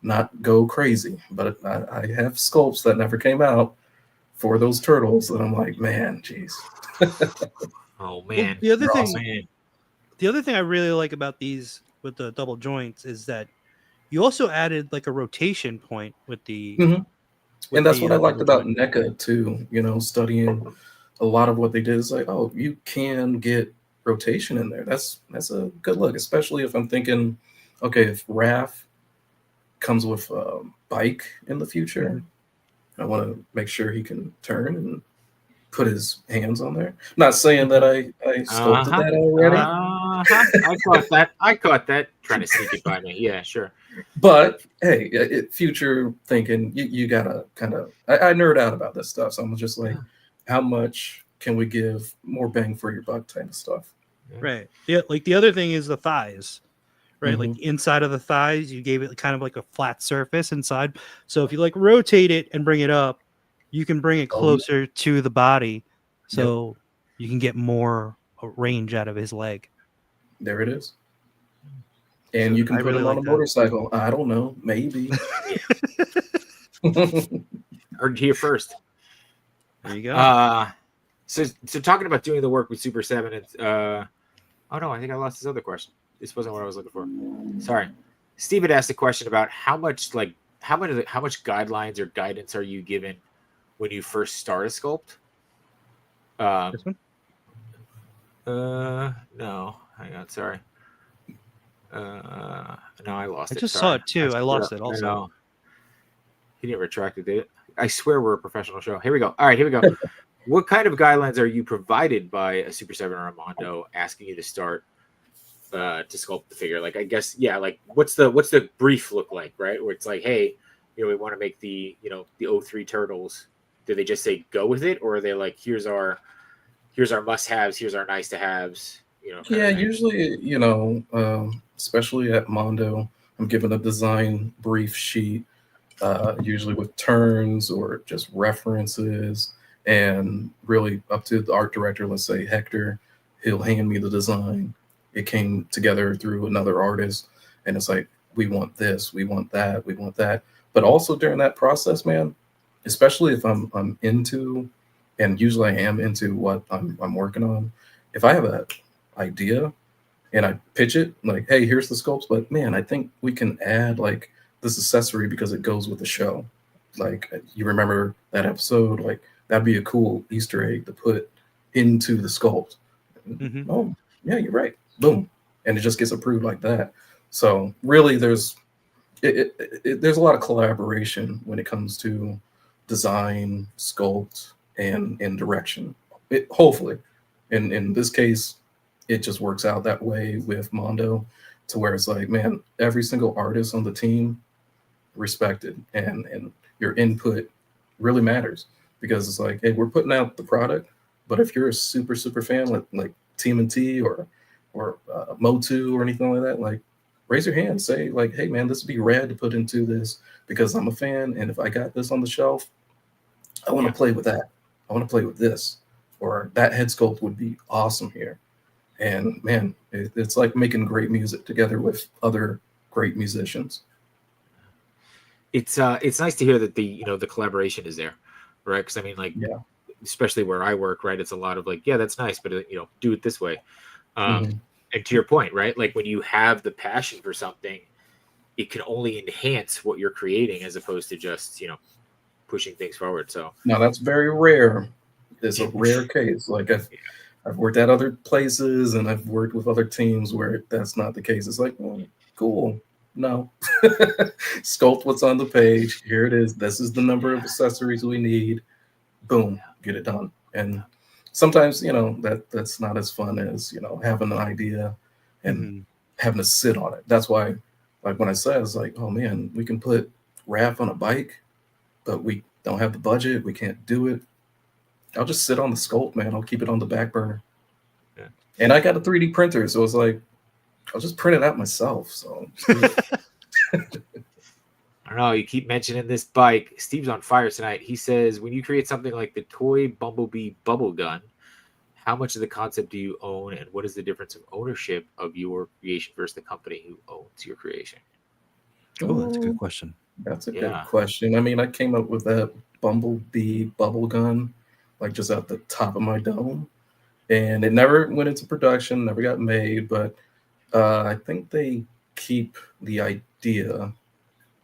not go crazy. But I have sculpts that never came out for those turtles that I'm like, man, geez. Oh man. Well, the other thing I really like about these with the double joints is that you also added like a rotation point with the and that's what I liked about NECA too, studying a lot of what they did. Is like, oh, you can get rotation in there. That's a good look, especially if I'm thinking, okay, if Raph comes with a bike in the future, I want to make sure he can turn and put his hands on there. Not saying that I sculpted that already. I caught that. Trying to sneak it by me. Yeah, sure. But hey, future thinking, you gotta kind of. I nerd out about this stuff, so I'm just like, how much can we give more bang for your buck type of stuff? Right. Yeah. Like the other thing is the thighs. Right, like inside of the thighs, you gave it kind of like a flat surface inside. So if you like rotate it and bring it up, you can bring it closer to the body, so you can get more range out of his leg. There it is. And you can put him on a motorcycle. I don't know, maybe. Heard here first. There you go. So talking about doing the work with Super 7, it's oh no, I think I lost this other question. This wasn't what I was looking for. Sorry. Steve had asked a question about how much guidelines or guidance are you given when you first start a sculpt? This one? No. Hang on, sorry. No, I lost it. I just saw it too. I lost it also. He didn't retract it, did it? I swear we're a professional show. Here we go. All right, here we go. What kind of guidelines are you provided by a Super 7 or a Mondo asking you to start to sculpt the figure? Like, I guess, yeah, like what's the brief look like, right? Where it's like, hey, we want to make the the 03 turtles. Do they just say go with it, or are they like, here's our must-haves, here's our nice-to-haves? Yeah, usually, especially at Mondo, I'm given a design brief sheet, usually with turns or just references, and really up to the art director. Let's say Hector, he'll hand me the design. It came together through another artist, and it's like, we want this, we want that, we want that. But also during that process, man, especially if I'm into, and usually I am into what I'm working on. If I have an idea and I pitch it like, hey, here's the sculpts, but man, I think we can add like this accessory because it goes with the show. Like, you remember that episode? Like, that'd be a cool Easter egg to put into the sculpt. Oh, yeah, you're right. Boom. And it just gets approved like that. So really there's a lot of collaboration when it comes to design, sculpt, and direction. Hopefully. In this case, it just works out that way with Mondo, to where it's like, man, every single artist on the team respected, and your input really matters, because it's like, hey, we're putting out the product, but if you're a super fan like TMNT or Motu or anything like that, like, raise your hand, say like, hey man, this would be rad to put into this because I'm a fan, and if I got this on the shelf, I want to play with that. I want to play with this, or that head sculpt would be awesome here. And man, it's like making great music together with other great musicians. It's nice to hear that the collaboration is there, right? Because I mean, like, especially where I work, right? It's a lot of like, yeah, that's nice, but do it this way. And to your point, right? Like, when you have the passion for something, it can only enhance what you're creating, as opposed to just pushing things forward. So now that's very rare. It's a rare case. Like I've worked at other places and I've worked with other teams where that's not the case. It's like, well, cool. No. Sculpt what's on the page. Here it is. This is the number of accessories we need. Boom, get it done. And sometimes, that's not as fun as, having an idea and having to sit on it. That's why, like when I said, it's like, oh man, we can put Raph on a bike, but we don't have the budget. We can't do it. I'll just sit on the sculpt, man. I'll keep it on the back burner. Yeah. And I got a 3D printer, so it's like, I'll just print it out myself. So I don't know. You keep mentioning this bike. Steve's on fire tonight. He says, when you create something like the toy Bumblebee bubble gun, how much of the concept do you own, and what is the difference of ownership of your creation versus the company who owns your creation? Oh, that's a good question. That's a good question. I mean, I came up with that Bumblebee bubble gun, like just at the top of my dome, and it never went into production, never got made, but I think they keep the idea,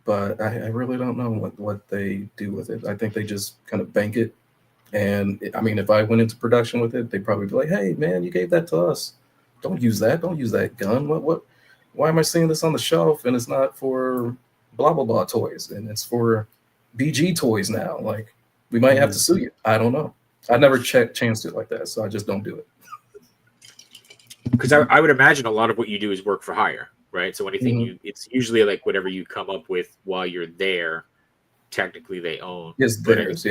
but I really don't know what they do with it. I think they just kind of bank it. And I mean, if I went into production with it, they'd probably be like, hey man, you gave that to us. Don't use that. Don't use that gun. Why am I seeing this on the shelf and it's not for blah, blah, blah toys and it's for BG toys now? Like, we might have to sue you. I don't know. I never chanced it like that, so I just don't do it. Because I would imagine a lot of what you do is work for hire, right? So anything it's usually like whatever you come up with while you're there, technically they own. It's theirs,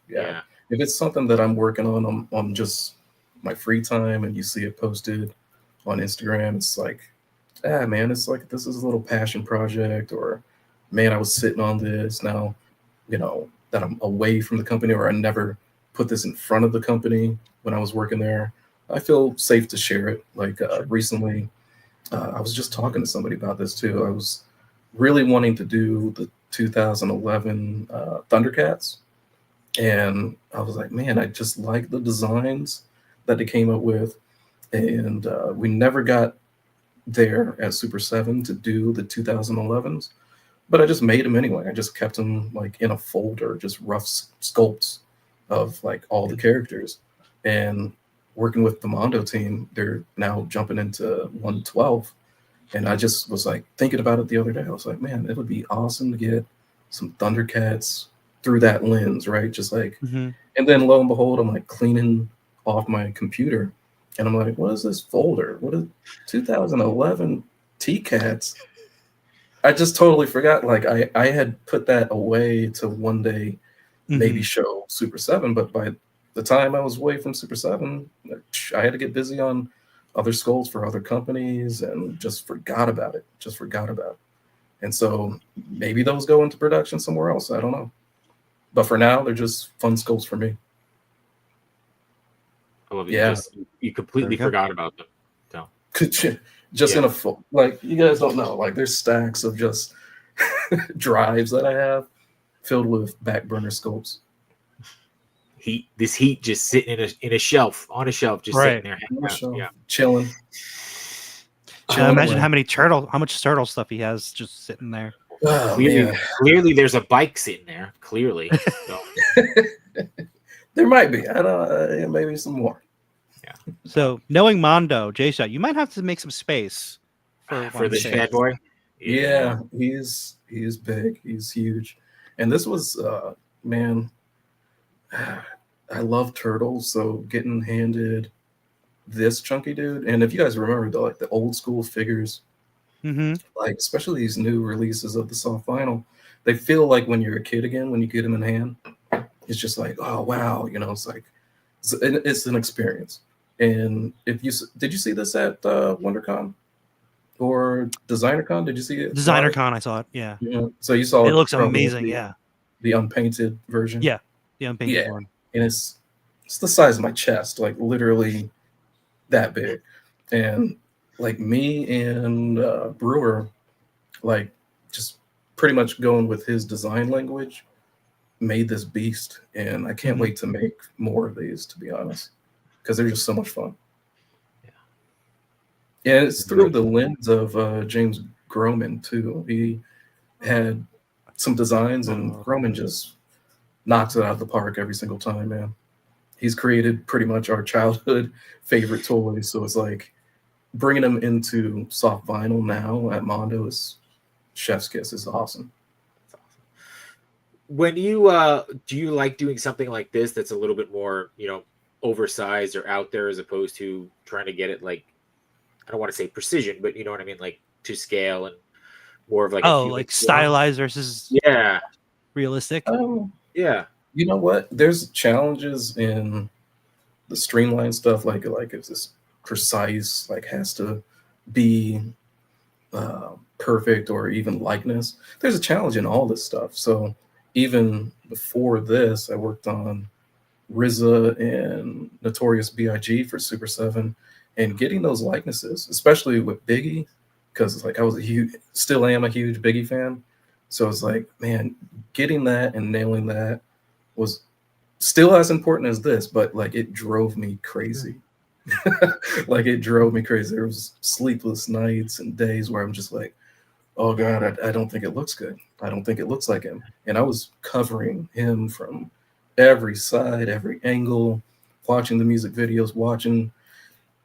yeah. If it's something that I'm working on just my free time and you see it posted on Instagram, it's like, man, it's like this is a little passion project, or man, I was sitting on this now, that I'm away from the company, or I never put this in front of the company when I was working there. I feel safe to share it. Like recently, I was just talking to somebody about this too. I was really wanting to do the 2011 Thundercats. And I was like, man, I just like the designs that they came up with. And we never got there at Super 7 to do the 2011s, but I just made them anyway. I just kept them like in a folder, just rough sculpts of like all the characters. And working with the Mondo team, they're now jumping into 112. And I just was like thinking about it the other day. I was like, man, it would be awesome to get some Thundercats through that lens, right? Just like, and then lo and behold, I'm like cleaning off my computer and I'm like, what is this folder? What is 2011 TCats? I just totally forgot. Like I had put that away to one day maybe show Super 7, but by the time I was away from Super 7, I had to get busy on other sculpts for other companies and just forgot about it. And so maybe those go into production somewhere else. I don't know. But for now, they're just fun sculpts for me. I love it. Yeah. You completely forgot about them. So. Just in a like, you guys don't know, like there's stacks of just drives that I have filled with back burner sculpts. This heat just sitting on a shelf, just sitting there, chilling. Imagine how much turtle stuff he has just sitting there. Oh, clearly, there's a bike sitting there. Clearly, so. There might be. I don't. Maybe some more. Yeah. So knowing Mondo, J-Shot, you might have to make some space for this bad boy. Yeah, he's big. He's huge, and this was man. I love turtles, so getting handed this chunky dude, and if you guys remember the old school figures. Like especially these new releases of the soft vinyl, they feel like when you're a kid again when you get them in hand. It's just like, oh wow, it's like it's an experience. And did you see this at WonderCon or DesignerCon? Did you see it? DesignerCon, I saw it. Yeah. So you saw it. Looks amazing. The unpainted version. Yeah, the unpainted one. And it's the size of my chest, like literally that big, and. Like me and Brewer, like just pretty much going with his design language, made this beast, and I can't wait to make more of these, to be honest, because they're just so much fun. Yeah, and it's through the lens of James Groman too. He had some designs, and Groman just knocks it out of the park every single time, man. He's created pretty much our childhood favorite toys. So it's like bringing them into soft vinyl now at Mondo is chef's kiss. It's awesome. When you do you like doing something like this that's a little bit more, oversized or out there, as opposed to trying to get it like, I don't want to say precision, but you know what I mean, like to scale and more of like a human like form? stylized versus realistic. Yeah. You know what? There's challenges in the streamlined stuff, like if this precise, like has to be perfect or even likeness. There's a challenge in all this stuff. So even before this, I worked on RZA and Notorious B.I.G. for Super 7, and getting those likenesses, especially with Biggie, because like I was still am a huge Biggie fan. So it's like, man, getting that and nailing that was still as important as this, but like it drove me crazy. Like it drove me crazy. There was sleepless nights and days where I'm just like, oh God, I don't think it looks good. I don't think it looks like him. And I was covering him from every side, every angle, watching the music videos, watching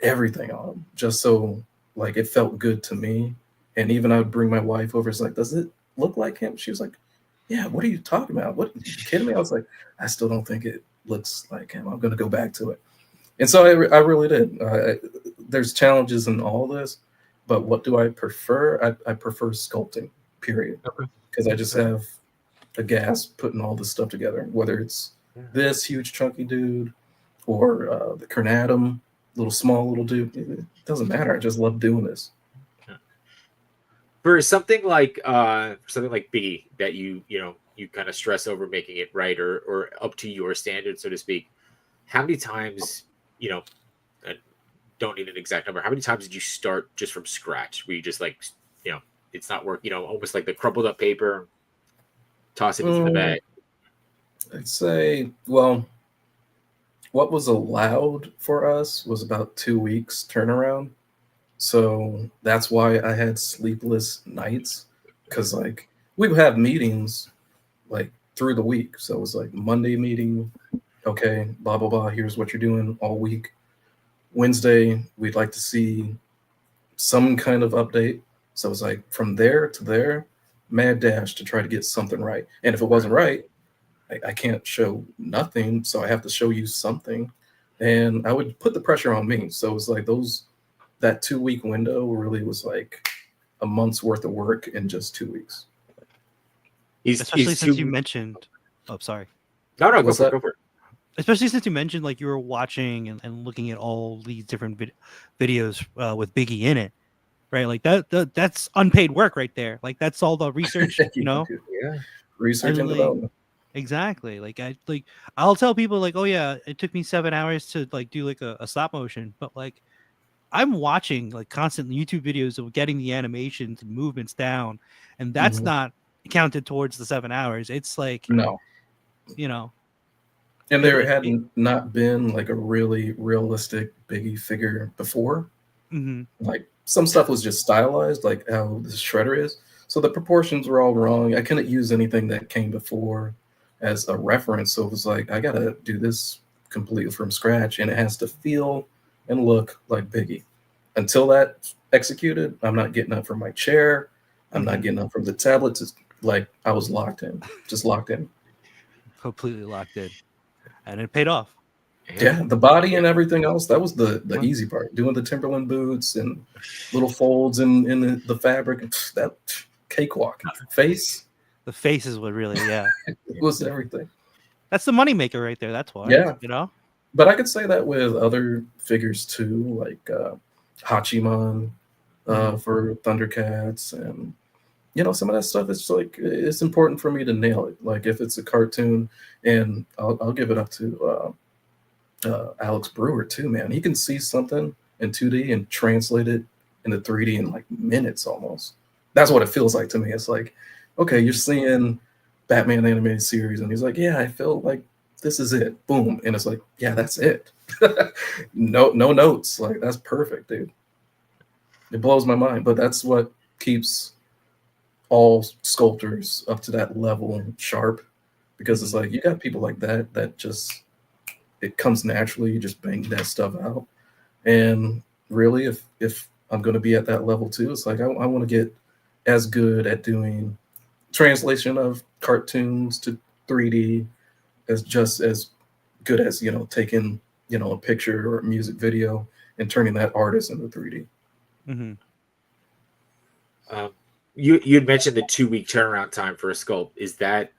everything on him, just so like it felt good to me. And even I would bring my wife over. It's like, does it look like him? She was like, yeah, what are you talking about? What, are you kidding me? I was like, I still don't think it looks like him. I'm going to go back to it. And so I really did. There's challenges in all this, but what do I prefer? I prefer sculpting, period. Because I just have a gas putting all this stuff together, whether it's this huge chunky dude or the Carnatum, small little dude. It doesn't matter. I just love doing this. For something like Biggie that you kind of stress over making it right or up to your standard, so to speak, how many times, I don't need an exact number, how many times did you start just from scratch, where you just like, it's not work, almost like the crumpled up paper, toss it into the bag? I'd say, well, what was allowed for us was about 2 weeks turnaround. So that's why I had sleepless nights, because like we would have meetings like through the week. So it was like Monday meeting, okay, blah blah blah, here's what you're doing all week. Wednesday, we'd like to see some kind of update. So it was like from there to there, mad dash to try to get something right. And if it wasn't right, I can't show nothing, so I have to show you something. And I would put the pressure on me. So it was like that 2 week window really was like a month's worth of work in just 2 weeks. Especially since you mentioned, oh, sorry. No, go for it. Especially since you mentioned like you were watching and looking at all these different videos with Biggie in it, right? Like that's unpaid work right there. Like that's all the research, Yeah. Research and development. Exactly. I'll tell people like, oh yeah, it took me 7 hours to like do like a stop motion, but like I'm watching like constant YouTube videos of getting the animations and movements down, and that's not counted towards the 7 hours. It's like, no, and there hadn't not been like a really realistic Biggie figure before. Like some stuff was just stylized, like how the shredder is. So the proportions were all wrong. I couldn't use anything that came before as a reference. So it was like, I got to do this completely from scratch, and it has to feel and look like Biggie. Until that's executed, I'm not getting up from my chair. I'm not getting up from the tablet. It's like I was locked in, just locked in. Completely locked in. And it paid off. Yeah, the body and everything else, that was the easy part. Doing the Timberland boots and little folds in the fabric. That cakewalk. Face. The face is what really, it was everything. That's the moneymaker right there. That's why. Yeah. But I could say that with other figures too, like Hachiman for Thundercats, and some of that stuff is like, it's important for me to nail it. Like if it's a cartoon, and I'll give it up to Alex Brewer too, man. He can see something in 2D and translate it into 3D in like minutes almost. That's what it feels like to me. It's like, okay, you're seeing Batman animated series, and he's like, yeah, I feel like this is it. Boom. And it's like, yeah, that's it. No notes. Like, that's perfect, dude. It blows my mind. But that's what keeps all sculptors up to that level sharp, because it's like you got people like that just it comes naturally. You just bang that stuff out, and really, if I'm going to be at that level too, it's like I want to get as good at doing translation of cartoons to 3D as just as good as taking a picture or a music video and turning that artist into 3D. You'd mentioned the 2-week turnaround time for a sculpt. Is that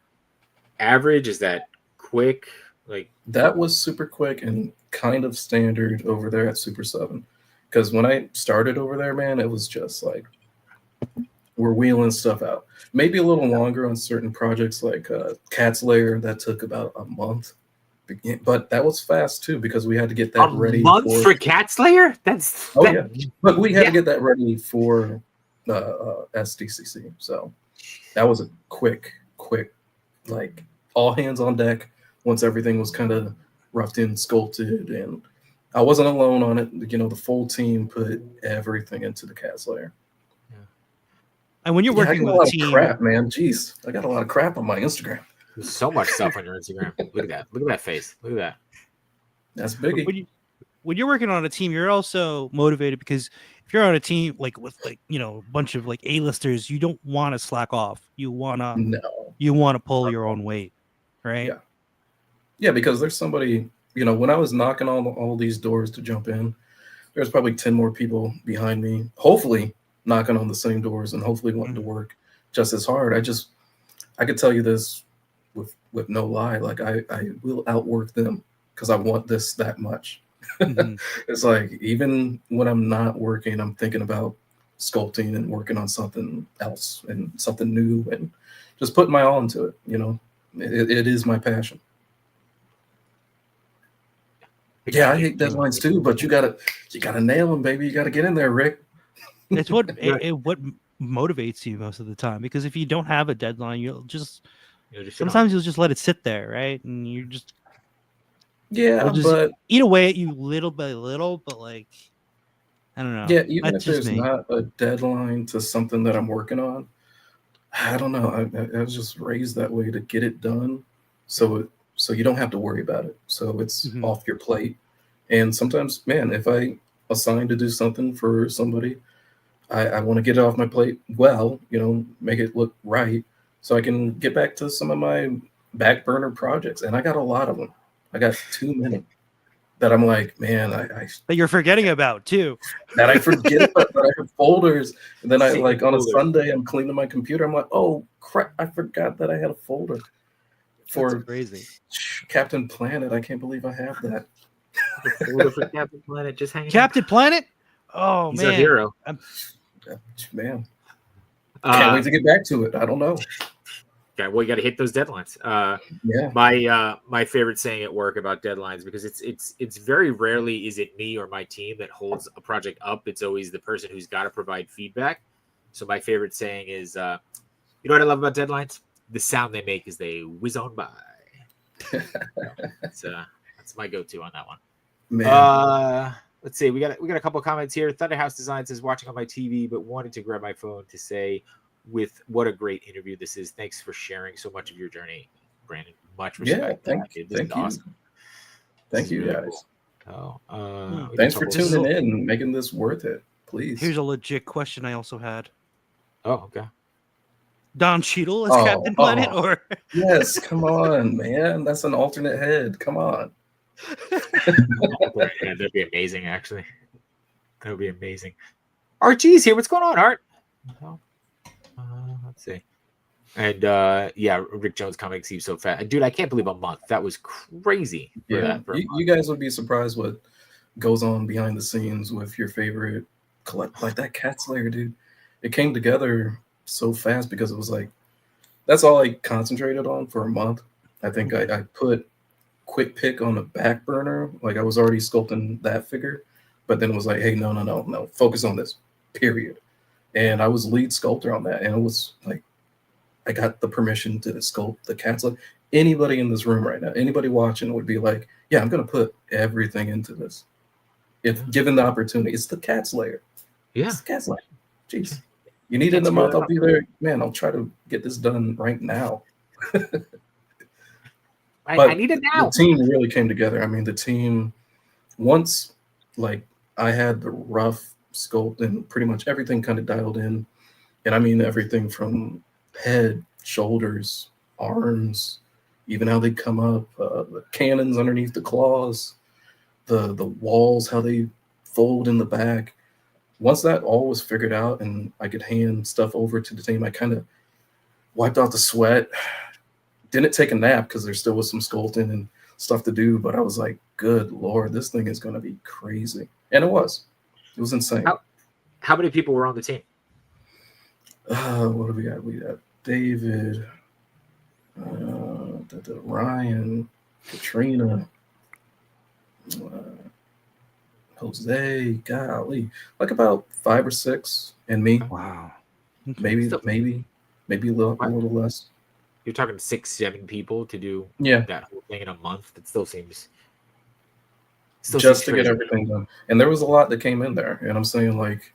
average? Is that quick? Like that was super quick and kind of standard over there at Super 7. Because when I started over there, man, it was just like we're wheeling stuff out. Maybe a little longer on certain projects like Cat's Lair. That took about a month. But that was fast too because we had to get that ready. A month for Cat's Lair? That's yeah. But we had to get that ready for SDCC. So that was a quick, like all hands on deck once everything was kind of roughed in, sculpted, and I wasn't alone on it. The full team put everything into the Cat's Lair. Yeah. And when you're working with a team, crap, man. Jeez, I got a lot of crap on my Instagram. There's so much stuff on your Instagram. Look at that. Look at that face. Look at that. That's biggie. When you're working on a team, you're also motivated because if you're on a team with a bunch of like A-listers, you don't want to slack off. You wanna pull your own weight, right? Yeah, because there's somebody. When I was knocking on all these doors to jump in, there's probably 10 more people behind me, hopefully knocking on the same doors and hopefully wanting to work just as hard. I could tell you this with no lie, like I will outwork them because I want this that much. It's like even when I'm not working, I'm thinking about sculpting and working on something else and something new and just putting my all into it. It is my passion. Yeah, I hate deadlines too, but you gotta nail them, baby. You gotta get in there, Rick. It's what what motivates you most of the time, because if you don't have a deadline, you'll just let it sit there, right? And you just but eat away at you little by little. But like, I don't know. Yeah, even if there's not a deadline to something that I'm working on, I don't know. I was just raised that way to get it done, so you don't have to worry about it. So it's off your plate. And sometimes, man, if I assign to do something for somebody, I want to get it off my plate well, make it look right so I can get back to some of my back burner projects. And I got a lot of them. I got too many that I'm like, man, that you're forgetting about too. That I forget about, that I have folders. And then on a Sunday, I'm cleaning my computer. I'm like, oh crap, I forgot that I had a folder for That's crazy Captain Planet. I can't believe I have that. The folder for Captain Planet just hanging. Captain Planet? Oh, he's man. Our hero. Man. Can't wait to get back to it. I don't know. Okay, well, you got to hit those deadlines. My favorite saying at work about deadlines, because it's very rarely is it me or my team that holds a project up. It's always the person who's got to provide feedback. So my favorite saying is, you know what I love about deadlines? The sound they make as they whiz on by. That's my go-to on that one. Man. Let's see. We got a couple of comments here. Thunderhouse Design says, watching on my TV, but wanted to grab my phone to say, with what a great interview this is. Thanks for sharing so much of your journey, Brandon. Much respect. Yeah, thank you. Awesome. Thank you, guys. Cool. Thanks for tuning in and making this worth it. Please. Here's a legit question I also had. Oh, okay. Don Cheadle as Captain Planet, or yes, come on, man. That's an alternate head. Come on. That'd be amazing, actually. That would be amazing. RG's here. What's going on, Art? Let's see. And Rick Jones comics seems so fast. Dude, I can't believe a month. That was crazy. You guys would be surprised what goes on behind the scenes with your favorite like that Cat's Lair, dude. It came together so fast because it was like that's all I concentrated on for a month. I think I put quick pick on the back burner, like I was already sculpting that figure, but then it was like, hey, no, focus on this, period. And I was lead sculptor on that, and it was like I got the permission to sculpt the Cat's Lair. Anybody in this room right now, anybody watching would be like, yeah, I'm gonna put everything into this if given the opportunity. It's the Cat's Lair. It's the Cat's Lair. Jeez. You need it in a month, I'll be there. Man, I'll try to get this done right now. I need it now. The team really came together. I mean, the team, once like I had the rough sculpt and pretty much everything kind of dialed in. And I mean everything from head, shoulders, arms, even how they come up, the cannons underneath the claws, the walls, how they fold in the back. Once that all was figured out and I could hand stuff over to the team, I kind of wiped out the sweat. Didn't take a nap because there still was some sculpting and stuff to do, but I was like, good Lord, this thing is going to be crazy. And it was. It was insane. How many people were on the team? What do we got? We got David, Ryan, Katrina, Jose, golly, like about 5 or 6, and me. Wow. Maybe a little less. You're talking 6, 7 people to do that whole thing in a month. That still seems just to get everything done. And there was a lot that came in there. And I'm saying like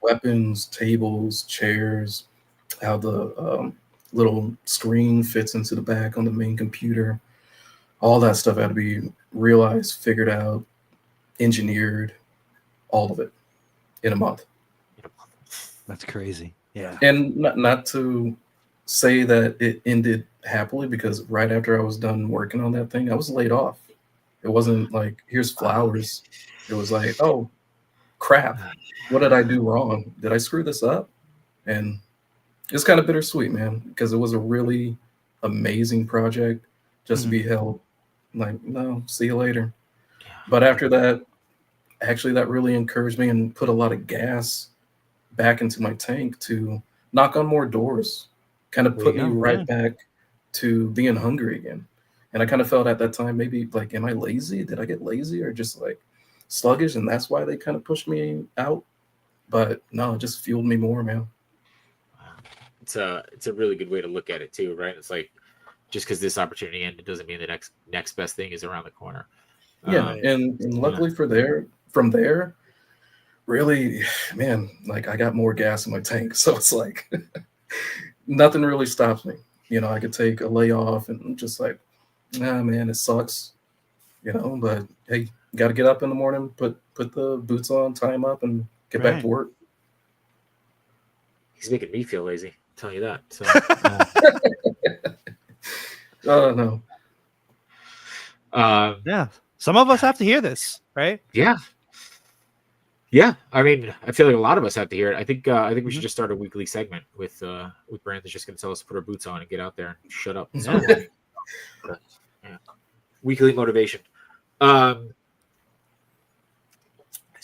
weapons, tables, chairs, how the little screen fits into the back on the main computer. All that stuff had to be realized, figured out, engineered, all of it in a month. That's crazy. Yeah. And not to say that it ended happily, because right after I was done working on that thing, I was laid off. It wasn't like, here's flowers. It was like, oh, crap. What did I do wrong? Did I screw this up? And it's kind of bittersweet, man, because it was a really amazing project just to be held like, no, see you later. But after that, actually, that really encouraged me and put a lot of gas back into my tank to knock on more doors, kind of put me right back to being hungry again. And I kind of felt at that time, maybe like, am I lazy? Did I get lazy or just like sluggish? And that's why they kind of pushed me out. But no, it just fueled me more, man. It's a really good way to look at it too, right? It's like, just because this opportunity ended doesn't mean the next best thing is around the corner. Yeah, and luckily from there, really, man, like I got more gas in my tank. So it's like nothing really stops me. You know, I could take a layoff and just like, nah, man, it sucks. You know, but hey, got to get up in the morning, put the boots on, tie them up, and get back to work. He's making me feel lazy. I'll tell you that. So, oh no. Yeah. Some of us have to hear this, right? Yeah. Yeah. I mean, I feel like a lot of us have to hear it. I think we should just start a weekly segment with Brandon's just going to tell us to put our boots on and get out there and shut up. So, weekly motivation. So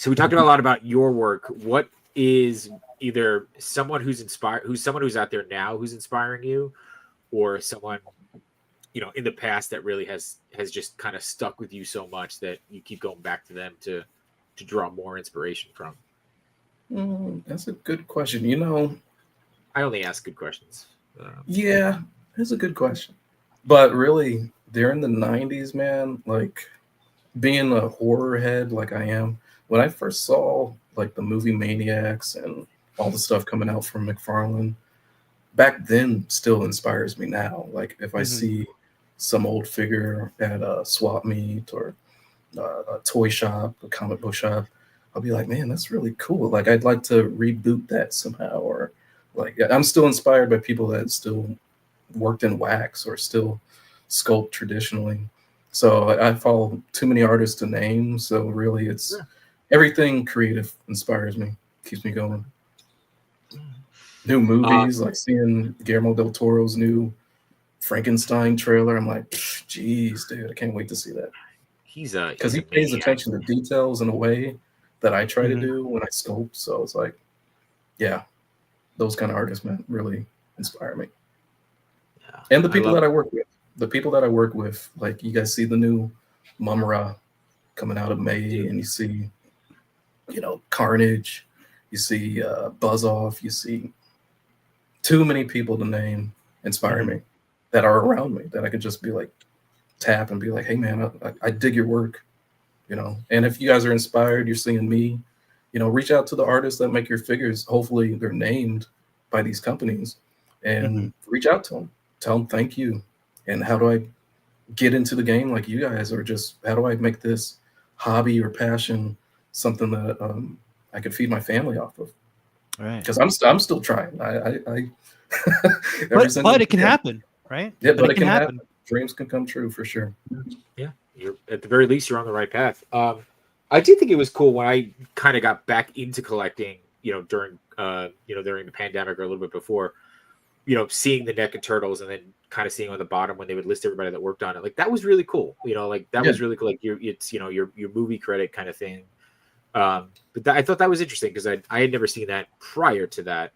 we talked a lot about your work. What is either someone who's out there now who's inspiring you, or someone, you know, in the past that really has just kind of stuck with you so much that you keep going back to them to draw more inspiration from? That's a good question. You know, I only ask good questions. Yeah, that's a good question. But really, during the 90s, man, like being a horror head like I am, when I first saw like the movie Maniacs and all the stuff coming out from McFarlane, back then still inspires me now. Like if I see some old figure at a swap meet or a toy shop, a comic book shop, I'll be like, man, that's really cool. Like I'd like to reboot that somehow. Or like I'm still inspired by people that still worked in wax or still sculpt traditionally. So I follow too many artists to name. So really it's everything creative inspires me, keeps me going. New movies, like seeing Guillermo del Toro's new Frankenstein trailer. I'm like, geez, dude, I can't wait to see that. Because he pays attention to details in a way that I try to do when I sculpt. So it's like, yeah, those kind of artists, man, really inspire me. Yeah, and the people that I work with, like you guys see the new Mumra coming out of May, and you see, you know, Carnage, you see Buzz Off, you see too many people to name inspire me that are around me that I could just be like, tap and be like, hey man, I dig your work, you know. And if you guys are inspired, you're seeing me, you know, reach out to the artists that make your figures. Hopefully they're named by these companies, and reach out to them, tell them thank you, and how do I get into the game like you guys, or just how do I make this hobby or passion something that I could feed my family off of? Right. Because I'm still trying. I but it can happen, right? Yeah, but it can happen. Dreams can come true for sure. Yeah, you're at the very least you're on the right path. I did think it was cool when I kind of got back into collecting, during during the pandemic or a little bit before, seeing the NECA Turtles and then kind of seeing on the bottom when they would list everybody that worked on it. Like that was really cool. That was really cool. Like your movie credit kind of thing. But I thought that was interesting because I had never seen that prior to that.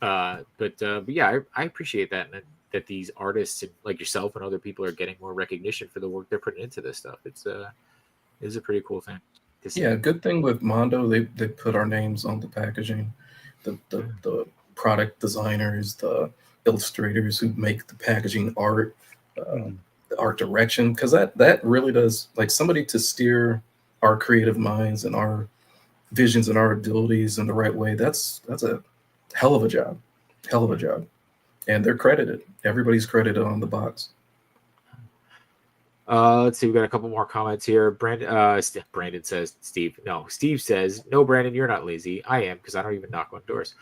But yeah, I appreciate that, and that these artists and like yourself and other people are getting more recognition for the work they're putting into this stuff. It's a pretty cool thing to see. Yeah, good thing with Mondo, they put our names on the packaging, the product designers, the illustrators who make the packaging art, the art direction, because that really does, like, somebody to steer our creative minds and our visions and our abilities in the right way. That's a hell of a job, and they're credited. Everybody's credited on the box. Let's see. We got a couple more comments here. Brandon says, Steve. No, Steve says, no, Brandon, you're not lazy. I am, because I don't even knock on doors.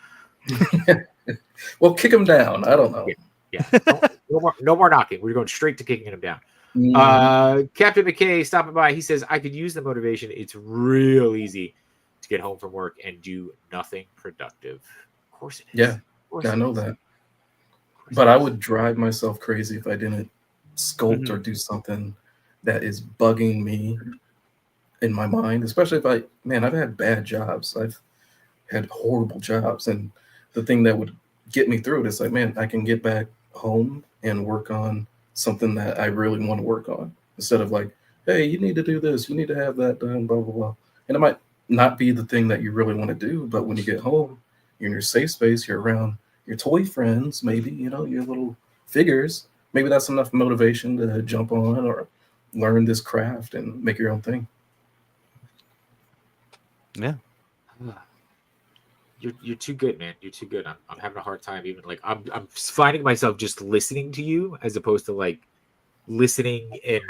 Well, kick him down. I don't know. Yeah. No more knocking. We're going straight to kicking him down. Captain McKay stopping by. He says, I could use the motivation. It's real easy to get home from work and do nothing productive. Of course it is. Yeah, I know that. But I would drive myself crazy if I didn't sculpt or do something that is bugging me in my mind, especially if I've had bad jobs. I've had horrible jobs, and the thing that would get me through it is like, man, I can get back home and work on something that I really want to work on, instead of like, hey, you need to do this, you need to have that done, blah, blah, blah. And it might not be the thing that you really want to do, but when you get home, you're in your safe space, you're around your toy friends, maybe, your little figures. Maybe that's enough motivation to jump on or learn this craft and make your own thing. Yeah. You're too good, man. You're too good. I'm having a hard time even, like, I'm finding myself just listening to you as opposed to like listening and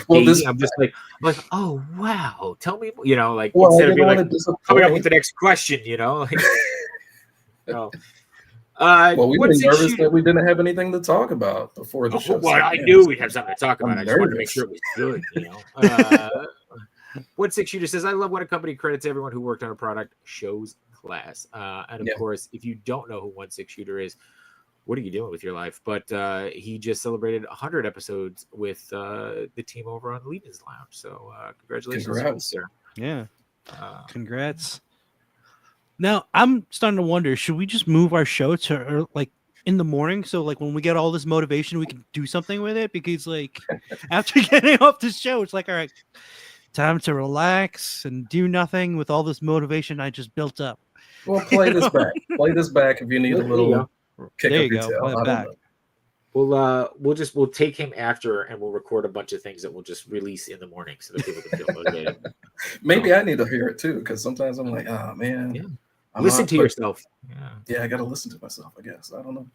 Well, I'm just like, oh wow, tell me, like, well, instead of being like coming up point. with the next question, like, well, we were nervous that we didn't have anything to talk about before the show. Well, I knew we'd have something to talk about. I just wanted to make sure it was good, 1-6 Shooter says, I love when a company credits everyone who worked on a product. Shows class. And of course, if you don't know who 1-6 Shooter is, what are you doing with your life? But he just celebrated 100 episodes with the team over on Lena's Lounge. So congratulations, sir. Yeah. Congrats. Now, I'm starting to wonder, should we just move our show to like in the morning? So like when we get all this motivation, we can do something with it, because like after getting off the show, it's like, all right, time to relax and do nothing with all this motivation I just built up. Well, play this back. Play this back if you need a little kick up your tail. Play it back. We'll take him after, and we'll record a bunch of things that we'll just release in the morning so that people can feel motivated. Maybe I need to hear it too, because sometimes I'm like, oh man. Yeah. Listen to yourself. Yeah, I gotta listen to myself, I guess. I don't know.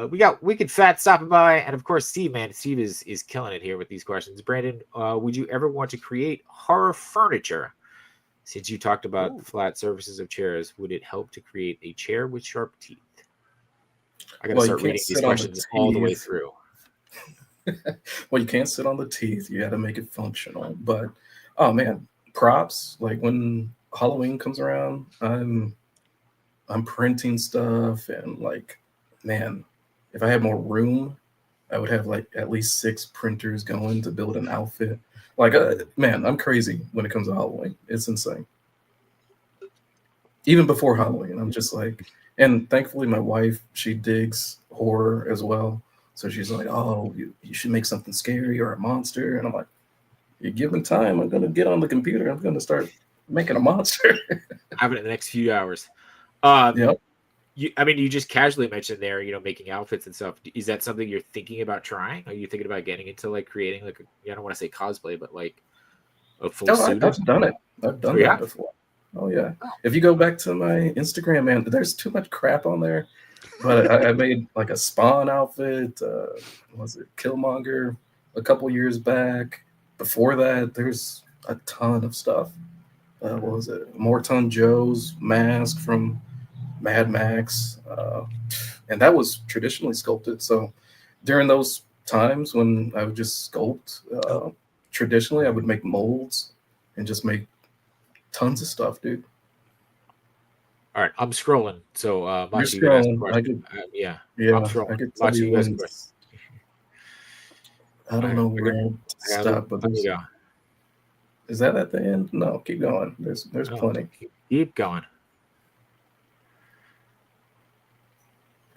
We got Wicked Fat stopping by, and of course Steve, man. Steve is killing it here with these questions. Brandon, would you ever want to create horror furniture? Since you talked about the flat surfaces of chairs, would it help to create a chair with sharp teeth? I gotta start reading these questions all the way through. Well, you can't sit on the teeth. You got to make it functional. But oh man, props, like when Halloween comes around, I'm printing stuff, and like, man, if I had more room, I would have like at least 6 printers going to build an outfit. Like, man, I'm crazy when it comes to Halloween. It's insane. Even before Halloween, I'm just like, and thankfully my wife, she digs horror as well. So she's like, oh, you should make something scary or a monster. And I'm like, you're given time, I'm going to get on the computer. I'm going to start making a monster. Have it in the next few hours. Yep. You just casually mentioned there, making outfits and stuff. Is that something you're thinking about trying? Are you thinking about getting into like creating like I don't want to say cosplay, but like a full suit? I've done it. I've done that before. Oh yeah. If you go back to my Instagram, man, there's too much crap on there. But I made like a Spawn outfit. Was it Killmonger a couple years back? Before that, there's a ton of stuff. What was it? Morton Joe's mask from Mad Max, and that was traditionally sculpted. So during those times when I would just sculpt, traditionally I would make molds and just make tons of stuff, dude. All right, I'm scrolling. So, You're Machi, you can ask a scrolling. question. Yeah, I'm I scrolling. could tell Machi, you you ask a when. question. I All don't right, know where to stop, but Let me go. is that at the end? No, keep going. There's plenty. Keep going.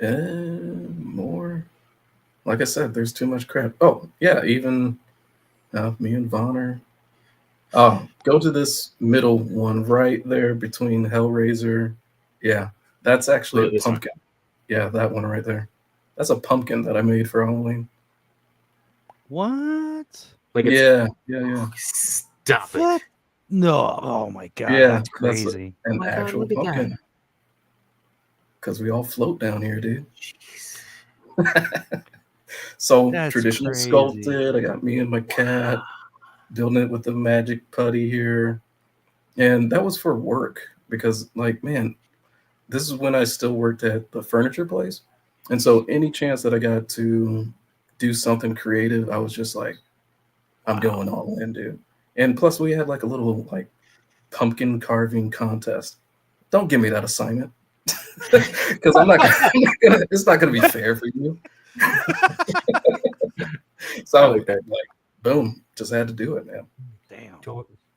More. Like I said, there's too much crap. Oh, yeah, even me and Vonner. Oh, go to this middle one right there between Hellraiser. Yeah, that's actually a pumpkin. Yeah, that one right there. That's a pumpkin that I made for Halloween. What? Like yeah. Stop it. No. Oh my god. Yeah, that's crazy. That's an actual pumpkin. Because we all float down here, dude. So that's traditional crazy. sculpted. I got me and my cat building it with the magic putty here. And that was for work because, like, man, this is when I still worked at the furniture place. And so any chance that I got to do something creative, I was just like, I'm going all in, dude. And plus we had like a little like pumpkin carving contest. Don't give me that assignment. Because I'm not gonna it's not gonna be fair for you. So like boom, just had to do it, man. Damn.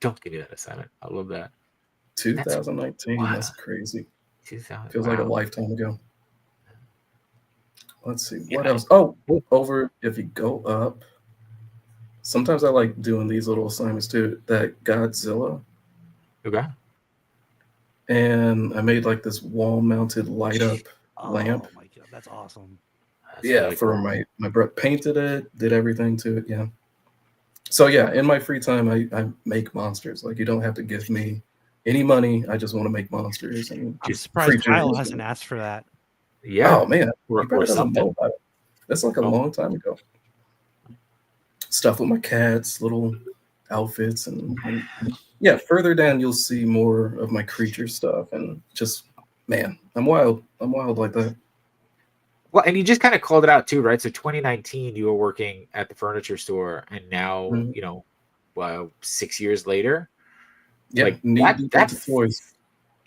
Don't give me that assignment. I love that. 2019, that's crazy. Feels like a lifetime ago. Let's see what else. Oh, over if you go up. Sometimes I like doing these little assignments too. That Godzilla. Okay. And I made like this wall-mounted light-up lamp. Oh my god, that's awesome. That's really for cool. my brother painted it, did everything to it. Yeah. So yeah, in my free time, I make monsters. Like you don't have to give me any money. I just want to make monsters. And I'm surprised Kyle hasn't asked for that. Yeah. Oh man, or something. That's like a long time ago. Stuff with my cats, little outfits, and yeah. Further down, you'll see more of my creature stuff, and just man, I'm wild. I'm wild like that. Well, and you just kind of called it out too, right? So 2019, you were working at the furniture store, and now you know, 6 years later, yeah, like that's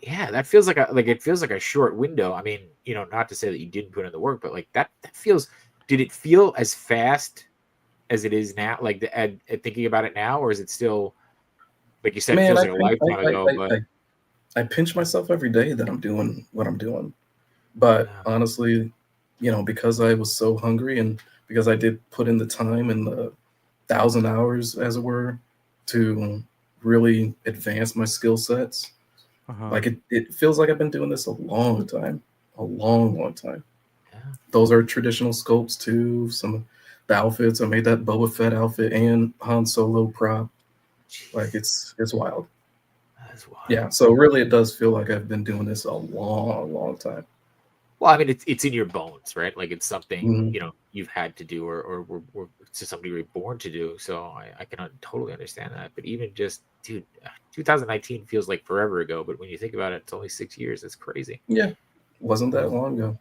yeah, that feels like it feels like a short window. I mean, you know, not to say that you didn't put in the work, but like that feels. Did it feel as fast as it is now? Like at thinking about it now, or is it still like you said? Man, it feels like a lifetime ago. But I pinch myself every day that I'm doing what I'm doing. But honestly, you know, because I was so hungry and because I did put in the time and the 1,000 hours, as it were, to really advance my skill sets. Like it feels like I've been doing this a long time. Yeah. Those are traditional sculpts too. Some of the outfits, I made that Boba Fett outfit and Han Solo prop. Jeez. Like it's wild. That's wild. Yeah, so really it does feel like I've been doing this a long time. Well, I mean, it's in your bones, right? Like it's something you know you've had to do, or to somebody you're born to do. So I can totally understand that. But even just, dude, 2019 feels like forever ago. But when you think about it, it's only 6 years. It's crazy. Yeah, wasn't that long ago.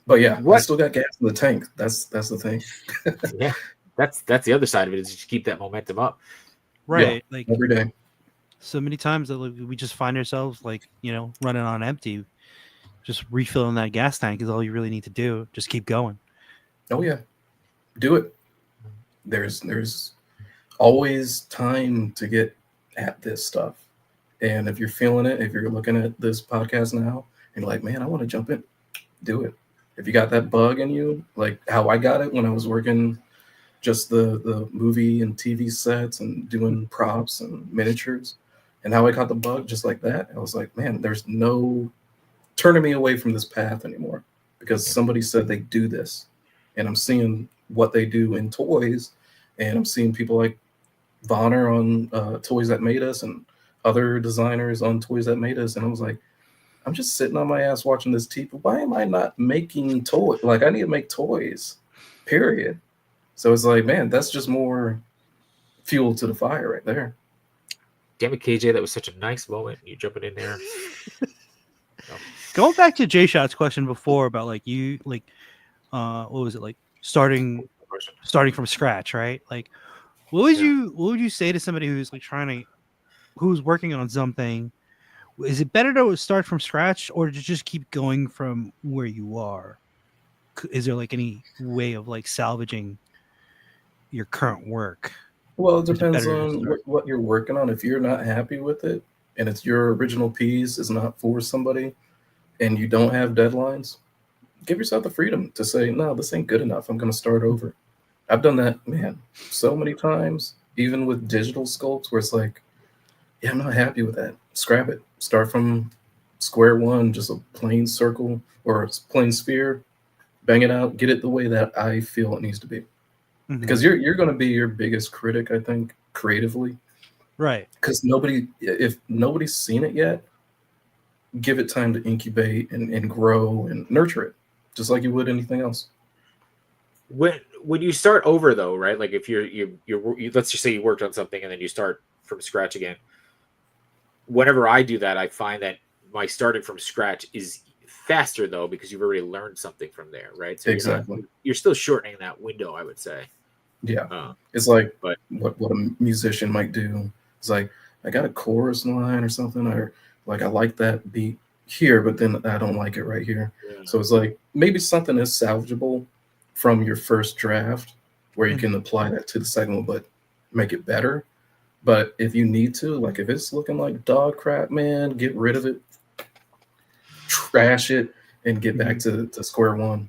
But yeah, I still got gas in the tank. That's the thing. Yeah, that's the other side of it, is just keep that momentum up. Right, yeah, like every day. So many times that we just find ourselves like, you know, running on empty. Just refilling that gas tank is all you really need to do. Just keep going. Oh yeah, do it. There's always time to get at this stuff, and if you're feeling it, if you're looking at this podcast now and you're like, man, I want to jump in, do it. If you got that bug in you, like how I got it when I was working just the movie and TV sets and doing props and miniatures, and how I got the bug just like that, I was like, man, there's no turning me away from this path anymore, because somebody said they do this, and I'm seeing what they do in toys, and I'm seeing people like Vonner on Toys That Made Us and other designers on Toys That Made Us, and I was like, I'm just sitting on my ass watching this TV. Why am I not making toys? Like, I need to make toys, period. So it's like, man, that's just more fuel to the fire right there. Damn it, KJ, that was such a nice moment. You jumping in there. Going back to J Shot's question before about like you like what was it, like starting from scratch, right? Like what would you say to somebody who's like who's working on something? Is it better to start from scratch or to just keep going from where you are? Is there like any way of like salvaging your current work? Well, it depends on what you're working on. If you're not happy with it and it's your original piece is not for somebody and you don't have deadlines, give yourself the freedom to say, no, this ain't good enough. I'm going to start over. I've done that, man, so many times, even with digital sculpts where it's like, yeah, I'm not happy with that. Scrap it. Start from square one, just a plain circle or a plain sphere, bang it out, get it the way that I feel it needs to be. Mm-hmm. Because you're going to be your biggest critic, I think, creatively. Right. Because if nobody's seen it yet, give it time to incubate and grow and nurture it, just like you would anything else. When you start over, though, right? Like if you're let's just say you worked on something and then you start from scratch again. Whenever I do that, I find that my starting from scratch is faster, though, because you've already learned something from there, right? So exactly. You're still shortening that window, I would say. Yeah. It's like what a musician might do. It's like, I got a chorus line or something, or like I like that beat here, but then I don't like it right here. Yeah. So it's like maybe something is salvageable from your first draft where you can apply that to the second one, but make it better. But if you need to, like if it's looking like dog crap, man, get rid of it, trash it, and get back to square one,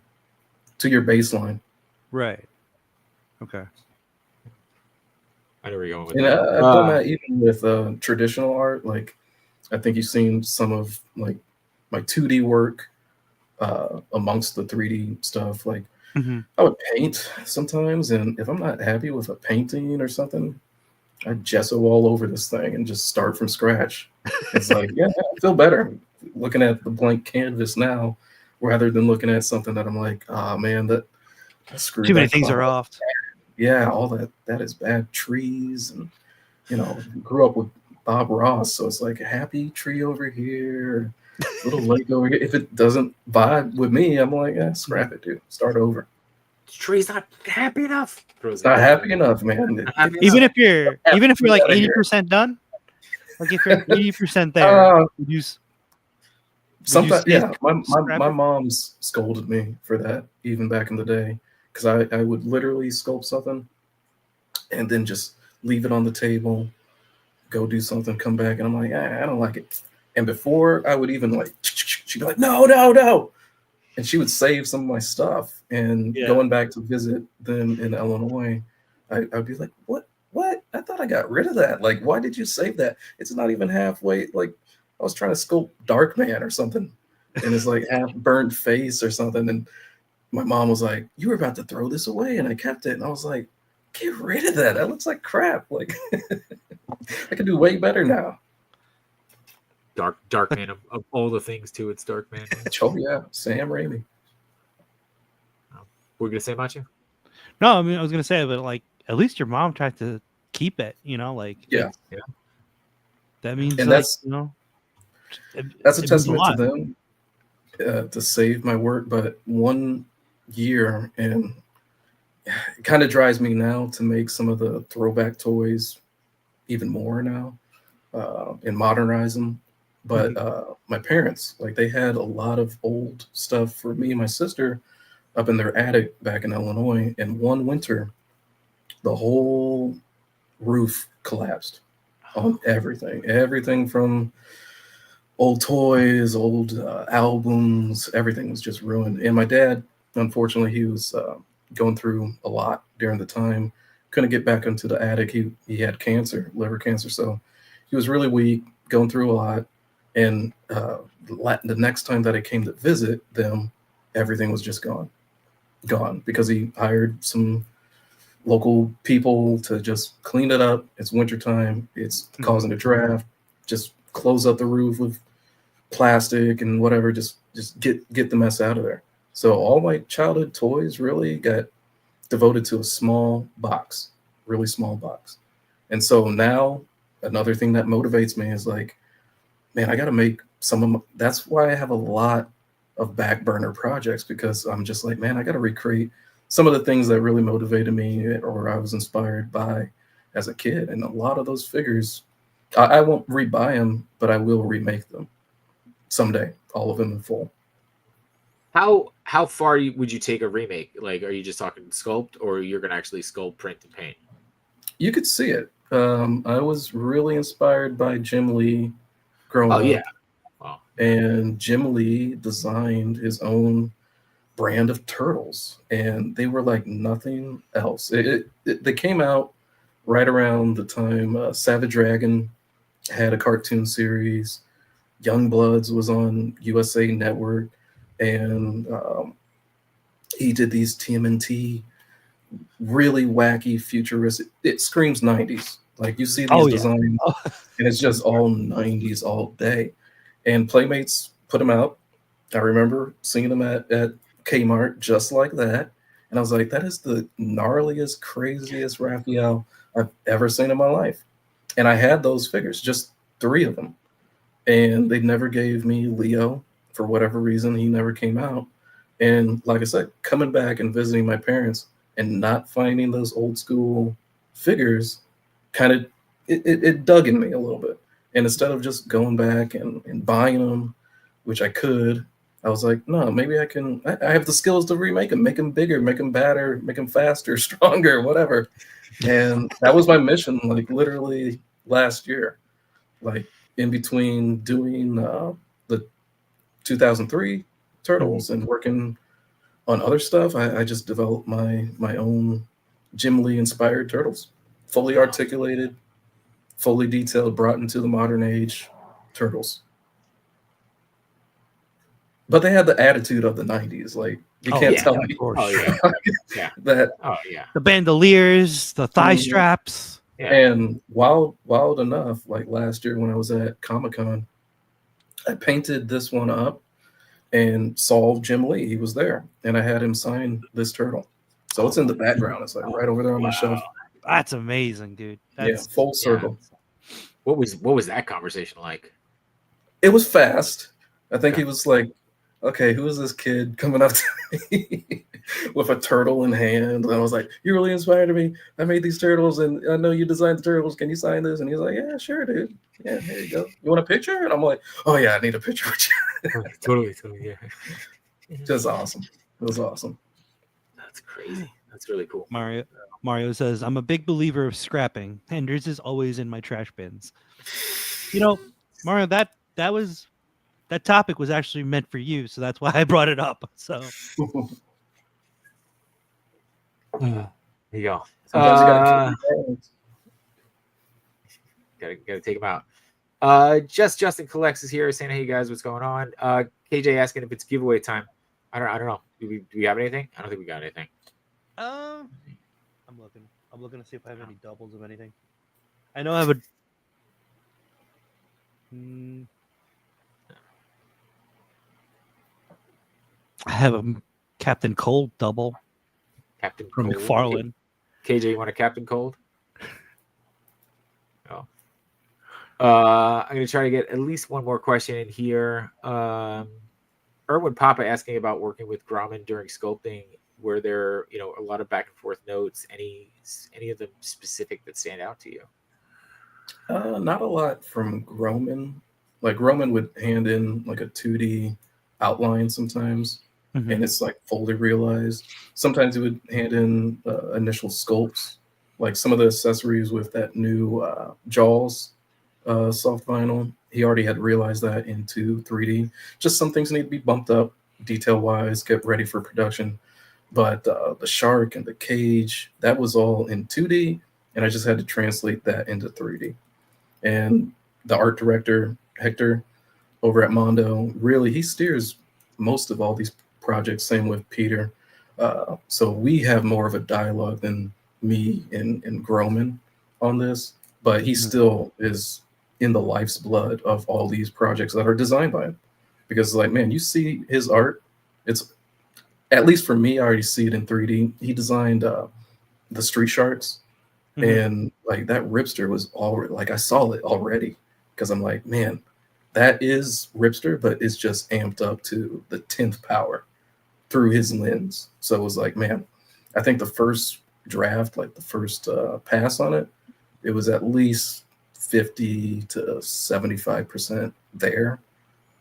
to your baseline. Right. Okay. I know where you're going with that. I've done that even with traditional art. Like, I think you've seen some of like my 2D work amongst the 3D stuff. Like, I would paint sometimes, and if I'm not happy with a painting or something, I gesso all over this thing and just start from scratch. It's like, yeah, I feel better looking at the blank canvas now, rather than looking at something that I'm like, oh man, that screwed. Too many things are off. Yeah, all that is bad. Trees, and grew up with Bob Ross, so it's like a happy tree over here, little lake over here. If it doesn't vibe with me, I'm like, scrap it, dude. Start over. The tree's not happy enough. It's not happy enough, man. Even if you're like 80% done, like if you're 80% there, sometimes, yeah. My mom's scolded me for that even back in the day, because I would literally sculpt something and then just leave it on the table, go do something, come back, and I'm like, I don't like it. And before I would even like, she'd be like, no. And she would save some of my stuff. And going back to visit them in Illinois, I'd be like, what? I thought I got rid of that. Like, why did you save that? It's not even halfway. Like, I was trying to sculpt Darkman or something, and it's like half burnt face or something. And my mom was like, you were about to throw this away, and I kept it. And I was like, get rid of that. That looks like crap. Like, I can do way better now. Darkman of all the things too. It's Darkman. Oh yeah, Sam Raimi. What were you gonna say about you? No, I mean I was gonna say, but like at least your mom tried to keep it. Like that means, and like, that's a testament to them to save my work. But 1 year, and it kind of drives me now to make some of the throwback toys even more now and modernize them. But my parents, like, they had a lot of old stuff for me and my sister up in their attic back in Illinois. And one winter, the whole roof collapsed on everything from old toys, old albums, everything was just ruined. And my dad, unfortunately, he was going through a lot during the time, couldn't get back into the attic. He had cancer, liver cancer. So he was really weak, going through a lot. And the next time that I came to visit them, everything was just gone because he hired some local people to just clean it up. It's wintertime. It's causing a draft. Just close up the roof with plastic and whatever, just get the mess out of there. So all my childhood toys really got devoted to a small box, really small box. And so now another thing that motivates me is like, man, I got to make that's why I have a lot of back burner projects, because I'm just like, man, I got to recreate some of the things that really motivated me or I was inspired by as a kid. And a lot of those figures, I won't rebuy them, but I will remake them someday, all of them in full. How far would you take a remake? Like, are you just talking sculpt, or you're going to actually sculpt, print, and paint? You could see it. I was really inspired by Jim Lee growing up. Yeah. Wow. And Jim Lee designed his own brand of turtles, and they were like nothing else. They came out right around the time Savage Dragon had a cartoon series. Youngbloods was on USA Network, and he did these TMNT, really wacky, futuristic. It screams 90s. Like, you see these designs, and it's just all 90s all day. And Playmates put them out. I remember seeing them at Kmart just like that. And I was like, that is the gnarliest, craziest Raphael I've ever seen in my life. And I had those figures, just 3 of them. And they never gave me Leo for whatever reason. He never came out. And like I said, coming back and visiting my parents and not finding those old school figures kind of, it dug in me a little bit. And instead of just going back and buying them, which I could, I was like, no, maybe I have the skills to remake them, make them bigger, make them badder, make them faster, stronger, whatever. And that was my mission, like literally last year, like in between doing the 2003 Turtles and working on other stuff, I just developed my own Jim Lee inspired Turtles, fully articulated, fully detailed, brought into the modern age Turtles. But they had the attitude of the 90s. Like, you can't tell me that. The bandoliers, the thigh straps. Yeah. And wild enough, like last year when I was at Comic-Con, I painted this one up and saw Jim Lee. He was there. And I had him sign this turtle. So it's in the background. It's like right over there on my shelf. That's amazing, dude. That's full circle. Yeah. What was that conversation like? It was fast. I think he was like, okay, who is this kid coming up to me with a turtle in hand? And I was like, you really inspired me. I made these turtles, and I know you designed the turtles. Can you sign this? And he was like, yeah, sure, dude. Yeah, here you go. You want a picture? And I'm like, oh, yeah, I need a picture with you. Totally, yeah. Just awesome. It was awesome. That's crazy. That's really cool. Mario says, I'm a big believer of scrapping. Henders is always in my trash bins. Mario, that topic was actually meant for you, so that's why I brought it up. So there you go. Gotta take them out. Justin Collects is here saying, hey guys, what's going on? KJ asking if it's giveaway time. I don't know. Do we have anything? I don't think we got anything. I'm looking to see if I have any doubles of anything. I know I have a I have a Captain Cold double. Captain from Cold. McFarlane. KJ, you want a Captain Cold? No. I'm going to try to get at least one more question in here. Erwin Papa asking about working with Grauman during sculpting. Were there, a lot of back and forth notes? Any of them specific that stand out to you? Not a lot from Grauman. Like, Grauman would hand in like a 2D outline sometimes. Mm-hmm. And it's like fully realized. Sometimes he would hand in initial sculpts, like some of the accessories with that new Jaws soft vinyl. He already had realized that into 3D. Just some things need to be bumped up detail-wise, get ready for production. But the shark and the cage, that was all in 2D, and I just had to translate that into 3D. And the art director, Hector, over at Mondo, really, he steers most of all these projects, same with Peter. So we have more of a dialogue than me and Grauman on this, but he still is in the life's blood of all these projects that are designed by him. because like, man, you see his art. It's, at least for me, I already see it in 3D. He designed the Street Sharks, and like that Ripster was already, like, I saw it already because I'm like, man, that is Ripster, but it's just amped up to the 10th power through his lens. So it was like, man, I think the first draft, like the first pass on it, it was at least 50 to 75% there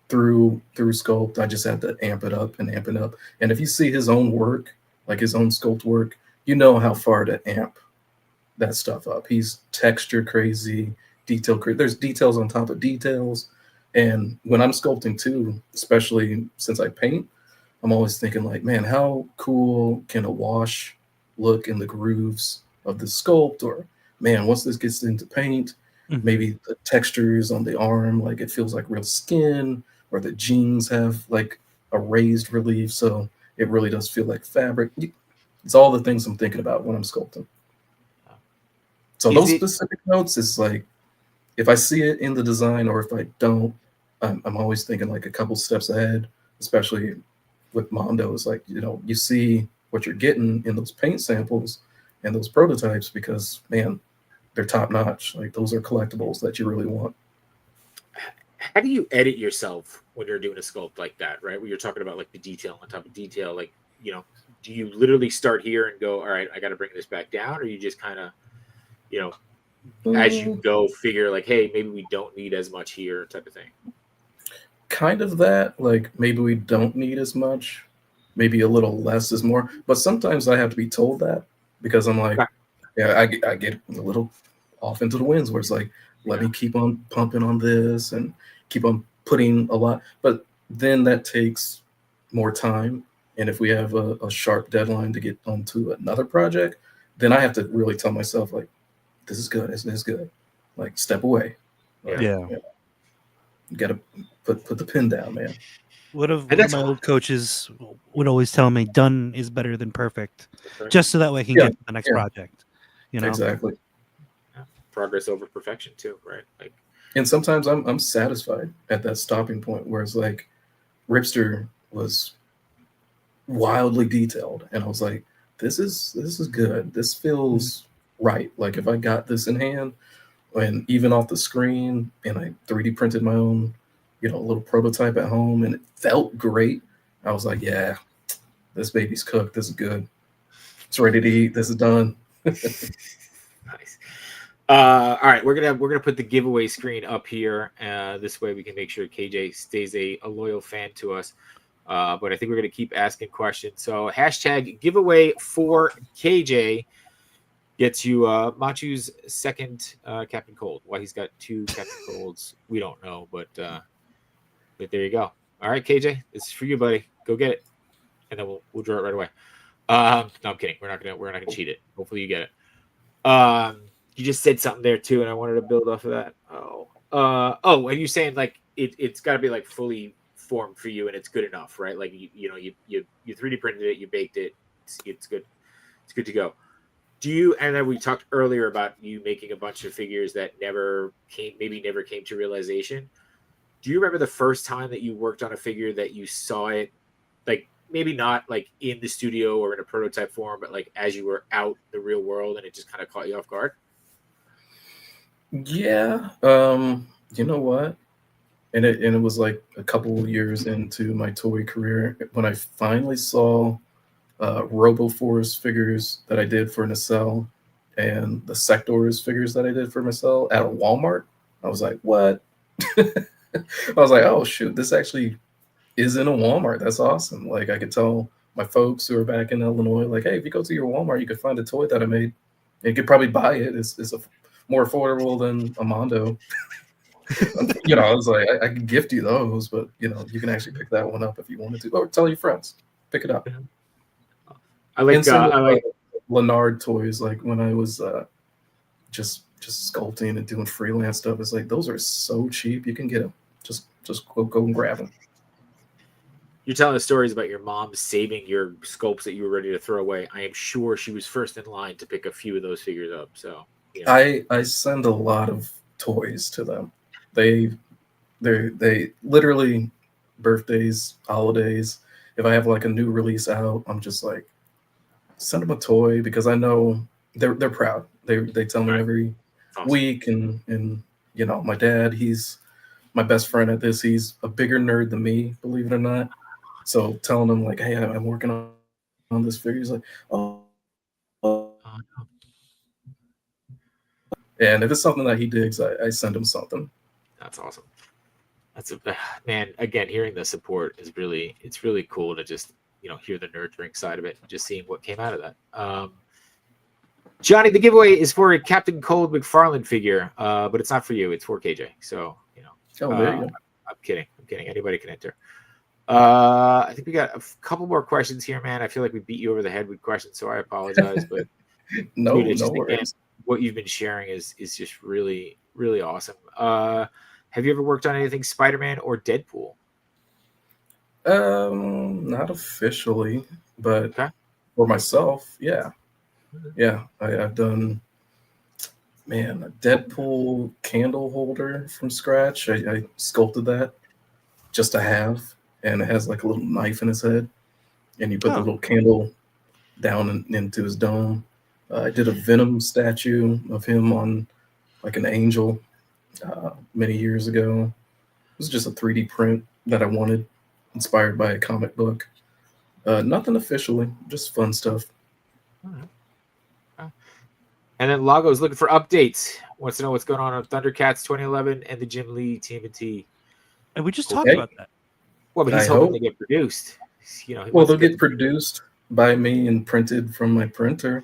through sculpt. I just had to amp it up and amp it up. And if you see his own work, like his own sculpt work, you know how far to amp that stuff up. He's texture crazy, detail crazy. There's details on top of details. And when I'm sculpting too, especially since I paint, I'm always thinking like, man, how cool can a wash look in the grooves of the sculpt? Or man, once this gets into paint, maybe the textures on the arm, like it feels like real skin, or the jeans have like a raised relief, so it really does feel like fabric. It's all the things I'm thinking about when I'm sculpting. So those specific notes is like, if I see it in the design or if I don't, I'm always thinking like a couple steps ahead, especially with Mondo. Is like, you know, you see what you're getting in those paint samples and those prototypes because, man, they're top notch. Like those are collectibles that you really want. How do you edit yourself when you're doing a sculpt like that, right? When you're talking about like the detail on top of detail, like, you know, do you literally start here and go, all right, I got to bring this back down? Or you just kind of, you know, as you go figure like, hey, maybe we don't need as much here type of thing? Kind of that, like maybe we don't need as much, maybe a little less is more. But sometimes I have to be told that because I'm like, yeah, I get a little off into the winds where it's like, let me keep on pumping on this and keep on putting a lot. But then that takes more time. And if we have a sharp deadline to get onto another project, then I have to really tell myself like, this is good, this is good. Like step away. Like, yeah. You gotta put the pin down, man. One of my old coaches would always tell me, "Done is better than perfect," just so that way I can get to the next project. You know, exactly. Yeah. Progress over perfection, too, right? Like, and sometimes I'm satisfied at that stopping point where it's like, Ripster was wildly detailed, and I was like, this is good. This feels right. Like if I got this in hand, and even off the screen, and I 3D printed my own, you know, little prototype at home, and it felt great. I was like, yeah, this baby's cooked. This is good. It's ready to eat. This is done. Nice. All right, we're gonna put the giveaway screen up here. This way we can make sure KJ stays a loyal fan to us. But I think we're gonna keep asking questions. So hashtag giveaway for KJ gets you Machu's second Captain Cold. Why he's got two Captain Colds, we don't know, but there you go. All right, KJ, this is for you, buddy. Go get it, and then we'll draw it right away. No, I'm kidding. We're not gonna cheat it. Hopefully you get it. You just said something there too, and I wanted to build off of that. And you're saying like it's got to be like fully formed for you, and it's good enough, right? Like you 3D printed it, you baked it, it's good, it's good to go. Do you? And then we talked earlier about you making a bunch of figures that never came to realization. Do you remember the first time that you worked on a figure that you saw it, like maybe not like in the studio or in a prototype form, but like as you were out in the real world and it just kind of caught you off guard? Yeah. You know what? And it was like a couple of years into my toy career when I finally saw RoboForce figures that I did for Nacelle and the Sectors figures that I did for Nacelle at a Walmart. I was like, what? I was like, oh shoot, this actually is in a Walmart. That's awesome. Like I could tell my folks who are back in Illinois, like, hey, if you go to your Walmart, you could find a toy that I made. You could probably buy it. It's more affordable than a Mondo. You know, I was like, I can gift you those, but you know, you can actually pick that one up if you wanted to, or tell your friends, pick it up. I like Lanard Toys. Like when I was just sculpting and doing freelance stuff, it's like those are so cheap. You can get them. Just go and grab them. You're telling us stories about your mom saving your sculpts that you were ready to throw away. I am sure she was first in line to pick a few of those figures up. So yeah. I send a lot of toys to them. They literally birthdays, holidays. If I have like a new release out, I'm just like, send them a toy because I know they're proud. They tell me every week, and you know, my dad, he's my best friend at this. He's a bigger nerd than me, believe it or not. So telling him like, hey, I'm working on this figure. He's like, oh. And if it's something that he digs, I send him something. That's awesome. That's man. Again, hearing the support is it's really cool to just, you know, hear the nurturing side of it and just seeing what came out of that. Johnny, the giveaway is for a Captain Cold McFarlane figure, but it's not for you. It's for KJ. So, you know. Oh, there you go. I'm kidding. Anybody can enter. I think we got a couple more questions here, man. I feel like we beat you over the head with questions, so I apologize. But no worries. Again, what you've been sharing is just really, really awesome. Have you ever worked on anything Spider-Man or Deadpool? Not officially, but for myself, yeah. Yeah, I've done, man, a Deadpool candle holder from scratch. I sculpted that just to have, and it has like a little knife in his head, and you put the little candle down into his dome. I did a Venom statue of him on like an angel many years ago. It was just a 3D print that I wanted, inspired by a comic book. Nothing officially, just fun stuff. And then Lago's looking for updates. Wants to know what's going on Thundercats 2011 and the Jim Lee TMNT. And we just talked about that. Well, but he's hoping they get produced. You know, well, they'll get produced by me and printed from my printer.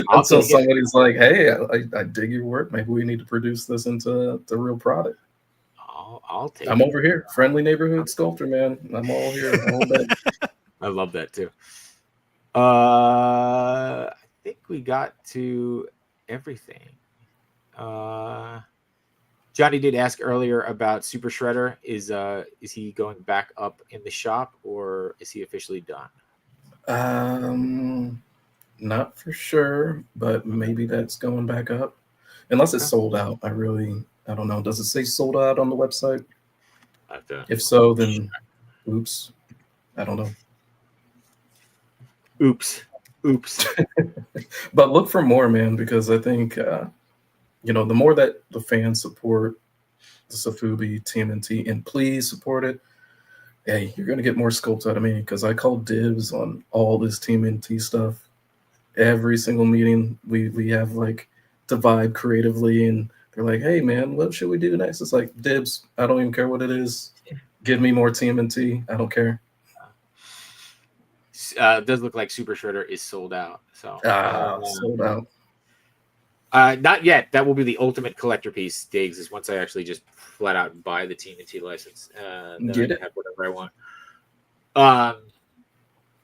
Until somebody's like, "Hey, I dig your work. Maybe we need to produce this into the real product." I'll take. I'm over here, friendly neighborhood sculptor, man. I'm all here all day. I love that too. I think we got to everything. Johnny did ask earlier about Super Shredder. Is he going back up in the shop, or is he officially done? Not for sure, but maybe that's going back up. Unless it's sold out. I don't know. Does it say sold out on the website? If so, then oops. I don't know. Oops. But look for more, man, because I think you know, the more that the fans support the Sofubi TMNT, and please support it, hey, you're gonna get more sculpts out of me, because I call dibs on all this TMNT stuff. Every single meeting we have like to vibe creatively, and they're like, hey man, what should we do next? It's like, dibs, I don't even care what it is. Give me more TMNT. I don't care. It does look like Super Shredder is sold out. So sold out. Not yet. That will be the ultimate collector piece, Diggs, is once I actually just flat out buy the TMNT license. Then I can have whatever I want.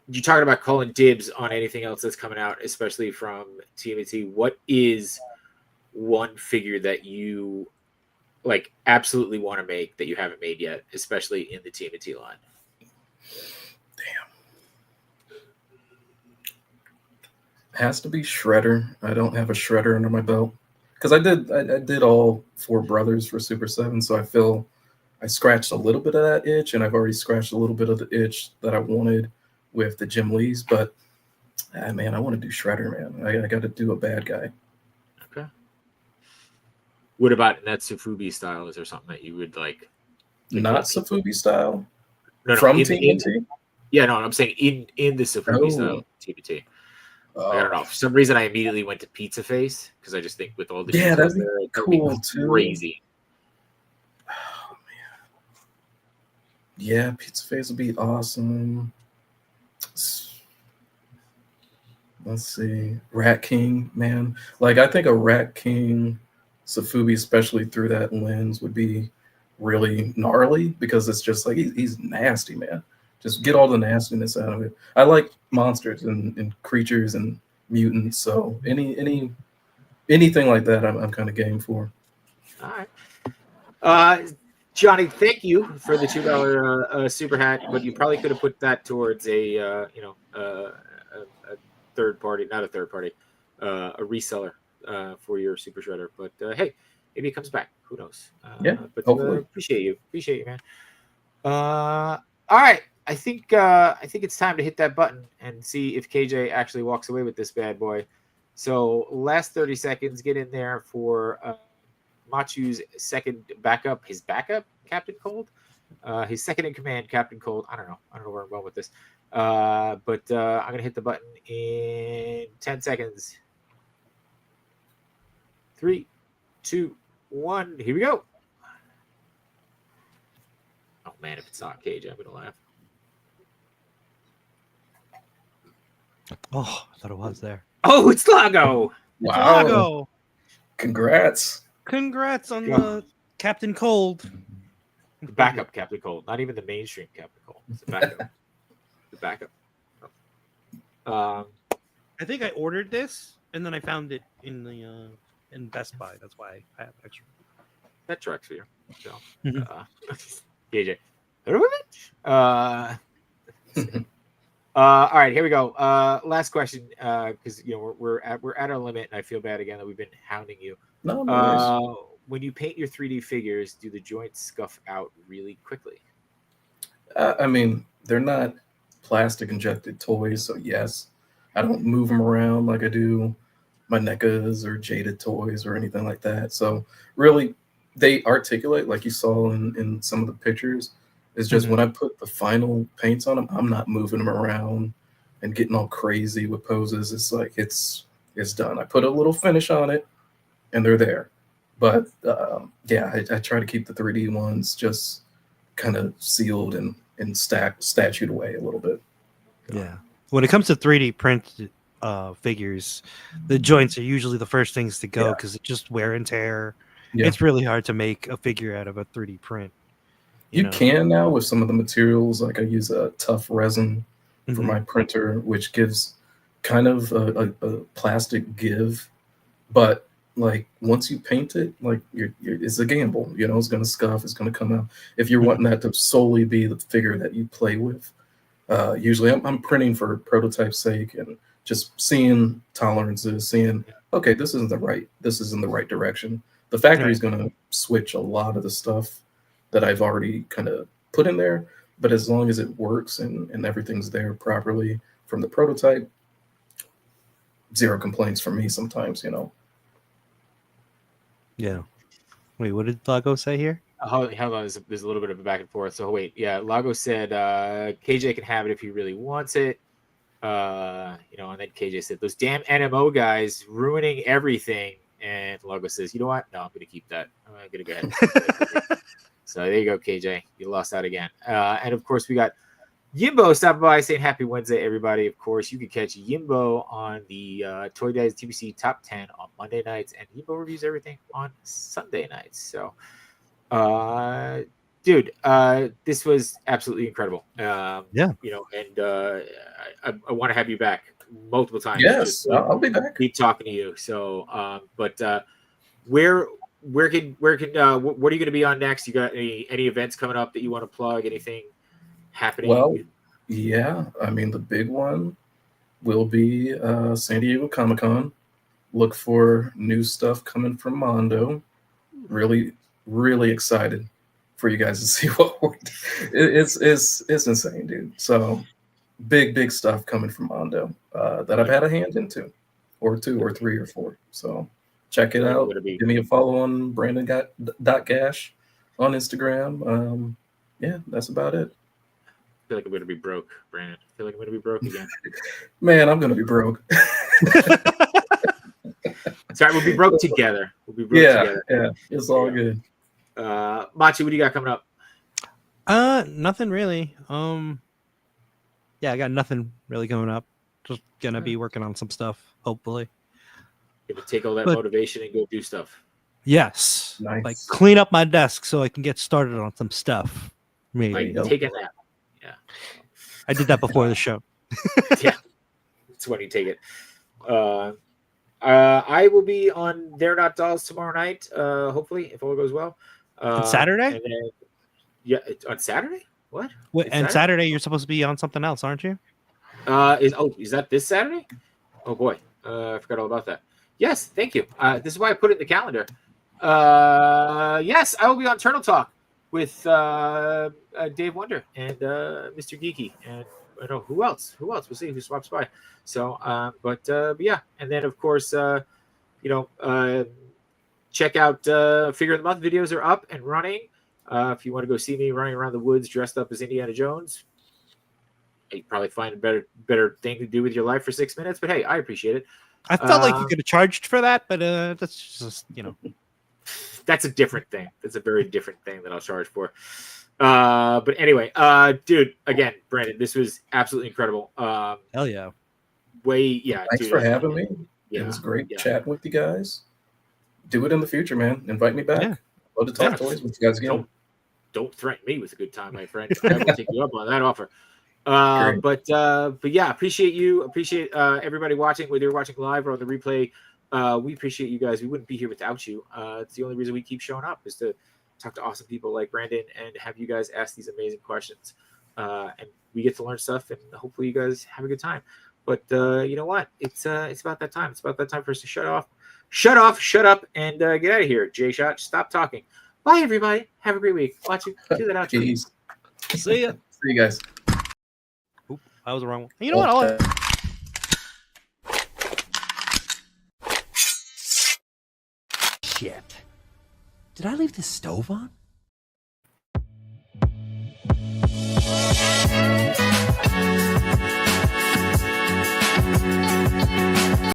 You talking about calling dibs on anything else that's coming out, especially from TMNT. What is one figure that you like absolutely want to make that you haven't made yet, especially in the TMNT line? Has to be Shredder. I don't have a Shredder under my belt, because I did all 4 brothers for Super 7, so I feel I scratched a little bit of that itch, and I've already scratched a little bit of the itch that I wanted with the Jim Lees. But man, I want to do Shredder, man. I got to do a bad guy. Okay. What about in that Sofubi style? Is there something that you would like? Not Sofubi style. No, from TMNT. Yeah, no, I'm saying in the Sofubi style TMNT. I don't know. For some reason, I immediately went to Pizza Face, because I just think with all the that'd be there, cool too. Crazy. Oh man. Yeah, Pizza Face would be awesome. Let's see, Rat King, man. Like, I think a Rat King Sofubi, especially through that lens, would be really gnarly, because it's just like he's nasty, man. Just get all the nastiness out of it. I like monsters and creatures and mutants, so anything like that, I'm kind of game for. All right, Johnny, thank you for the $2 super hat, but you probably could have put that towards a third party, not a third party, a reseller for your Super Shredder. But hey, maybe it comes back. Who knows? Yeah, but hopefully. Appreciate you, man. All right. I think it's time to hit that button and see if KJ actually walks away with this bad boy. So last 30 seconds, get in there for Machu's second backup, his backup, Captain Cold. His second in command, Captain Cold. I don't know where I'm going with this. But I'm gonna hit the button in 10 seconds. 3, 2, 1. Here we go. Oh man, if it's not KJ, I'm gonna laugh. Oh, I thought it was there. Oh, it's Lago. It's Wow. Lago. Congrats On the Captain Cold. The backup Captain Cold, not even the mainstream Captain Cold. It's the backup. The backup. I think I ordered this and then I found it in the in Best Buy. That's why I have extra. That tracks for you. So, KJ. All right, here we go. Last question, because we're at our limit, and I feel bad again that we've been hounding you. No. When you paint your 3D figures, do the joints scuff out really quickly? I mean, they're not plastic injected toys, so yes, I don't move them around like I do my NECAs or Jaded toys or anything like that. So really, they articulate like you saw in some of the pictures. It's just when I put the final paints on them, I'm not moving them around and getting all crazy with poses. It's like it's done. I put a little finish on it, and they're there. But I try to keep the 3D ones just kind of sealed and statued away a little bit. Yeah. When it comes to 3D print figures, the joints are usually the first things to go because it's just wear and tear. Yeah. It's really hard to make a figure out of a 3D print. You can now with some of the materials. Like I use a tough resin for my printer, which gives kind of a plastic give. But like once you paint it, like it's a gamble. It's going to scuff. It's going to come out. If you're wanting that to solely be the figure that you play with, usually I'm printing for prototype's sake and just seeing tolerances, seeing okay, this is in the right direction. The factory is going to switch a lot of the stuff that I've already kind of put in there, but as long as it works and everything's there properly from the prototype, zero complaints from me sometimes, Yeah. Wait, what did Lago say here? Hold on, there's a little bit of a back and forth. So wait, Lago said KJ can have it if he really wants it. And then KJ said those damn NMO guys ruining everything. And Lago says, you know what? No, I'm gonna keep that. I'm gonna go ahead. So there you go, KJ. You lost out again. And of course, we got Yimbo stopping by saying happy Wednesday, everybody. Of course, you can catch Yimbo on the Toy Days TBC Top 10 on Monday nights, and Yimbo reviews everything on Sunday nights. So, dude, this was absolutely incredible. I want to have you back multiple times. Yes, I'll be back. Keep talking to you. So, what are you going to be on next? You got any events coming up that you want to plug? Anything happening? Well, yeah. I mean, the big one will be San Diego Comic-Con. Look for new stuff coming from Mondo. Really, really excited for you guys to see what it's insane, dude. So big stuff coming from Mondo that I've had a hand into, or 2 or 3 or 4. So check it out. Give me a follow on Brandon Gash on Instagram. That's about it. I feel like I'm going to be broke, Brandon. I feel like I'm going to be broke again. Man, I'm going to be broke. Sorry, we'll be broke together. Together. Yeah, it's all good. Machi, what do you got coming up? Nothing really. I got nothing really coming up. Just gonna be working on some stuff, hopefully. Gonna take all that motivation and go do stuff. Yes. Nice. Like clean up my desk so I can get started on some stuff. Maybe. Like take a nap. Yeah. I did that before the show. Yeah. That's when you take it. I will be on They're Not Dolls tomorrow night, hopefully, if all goes well. On Saturday? On Saturday? What? Saturday you're supposed to be on something else, aren't you? Is that this Saturday? Oh boy, I forgot all about that. Yes, thank you. This is why I put it in the calendar. Yes, I will be on Turtle Talk with Dave Wonder and Mr. Geeky, and I don't know who else. We'll see who swaps by. So, but yeah, and then of course, check out Figure of the Month videos are up and running. If you want to go see me running around the woods dressed up as Indiana Jones, you probably find a better thing to do with your life for 6 minutes. But hey, I appreciate it. I felt like you could have charged for that, but that's just that's a different thing. That's a very different thing that I'll charge for. But anyway, dude, again, Brandon, this was absolutely incredible. Hell yeah. Thanks dude, for having me. Yeah, it was great chatting with you guys. Do it in the future, man. Invite me back. Yeah. Love to talk toys with you guys again. Don't threaten me with a good time, my friend. I will take you up on that offer. But yeah, appreciate everybody watching, whether you're watching live or on the replay. We appreciate you guys. We wouldn't be here without you. It's the only reason we keep showing up is to talk to awesome people like Brandon and have you guys ask these amazing questions. And we get to learn stuff, and hopefully you guys have a good time. But you know what? It's about that time. It's about that time for us to shut up, and get out of here. J-Shot, stop talking. Bye, everybody. Have a great week. Watch you do that out. Peace. See ya. See you guys. Oop, that was the wrong one. You know what? Shit. Did I leave the stove on?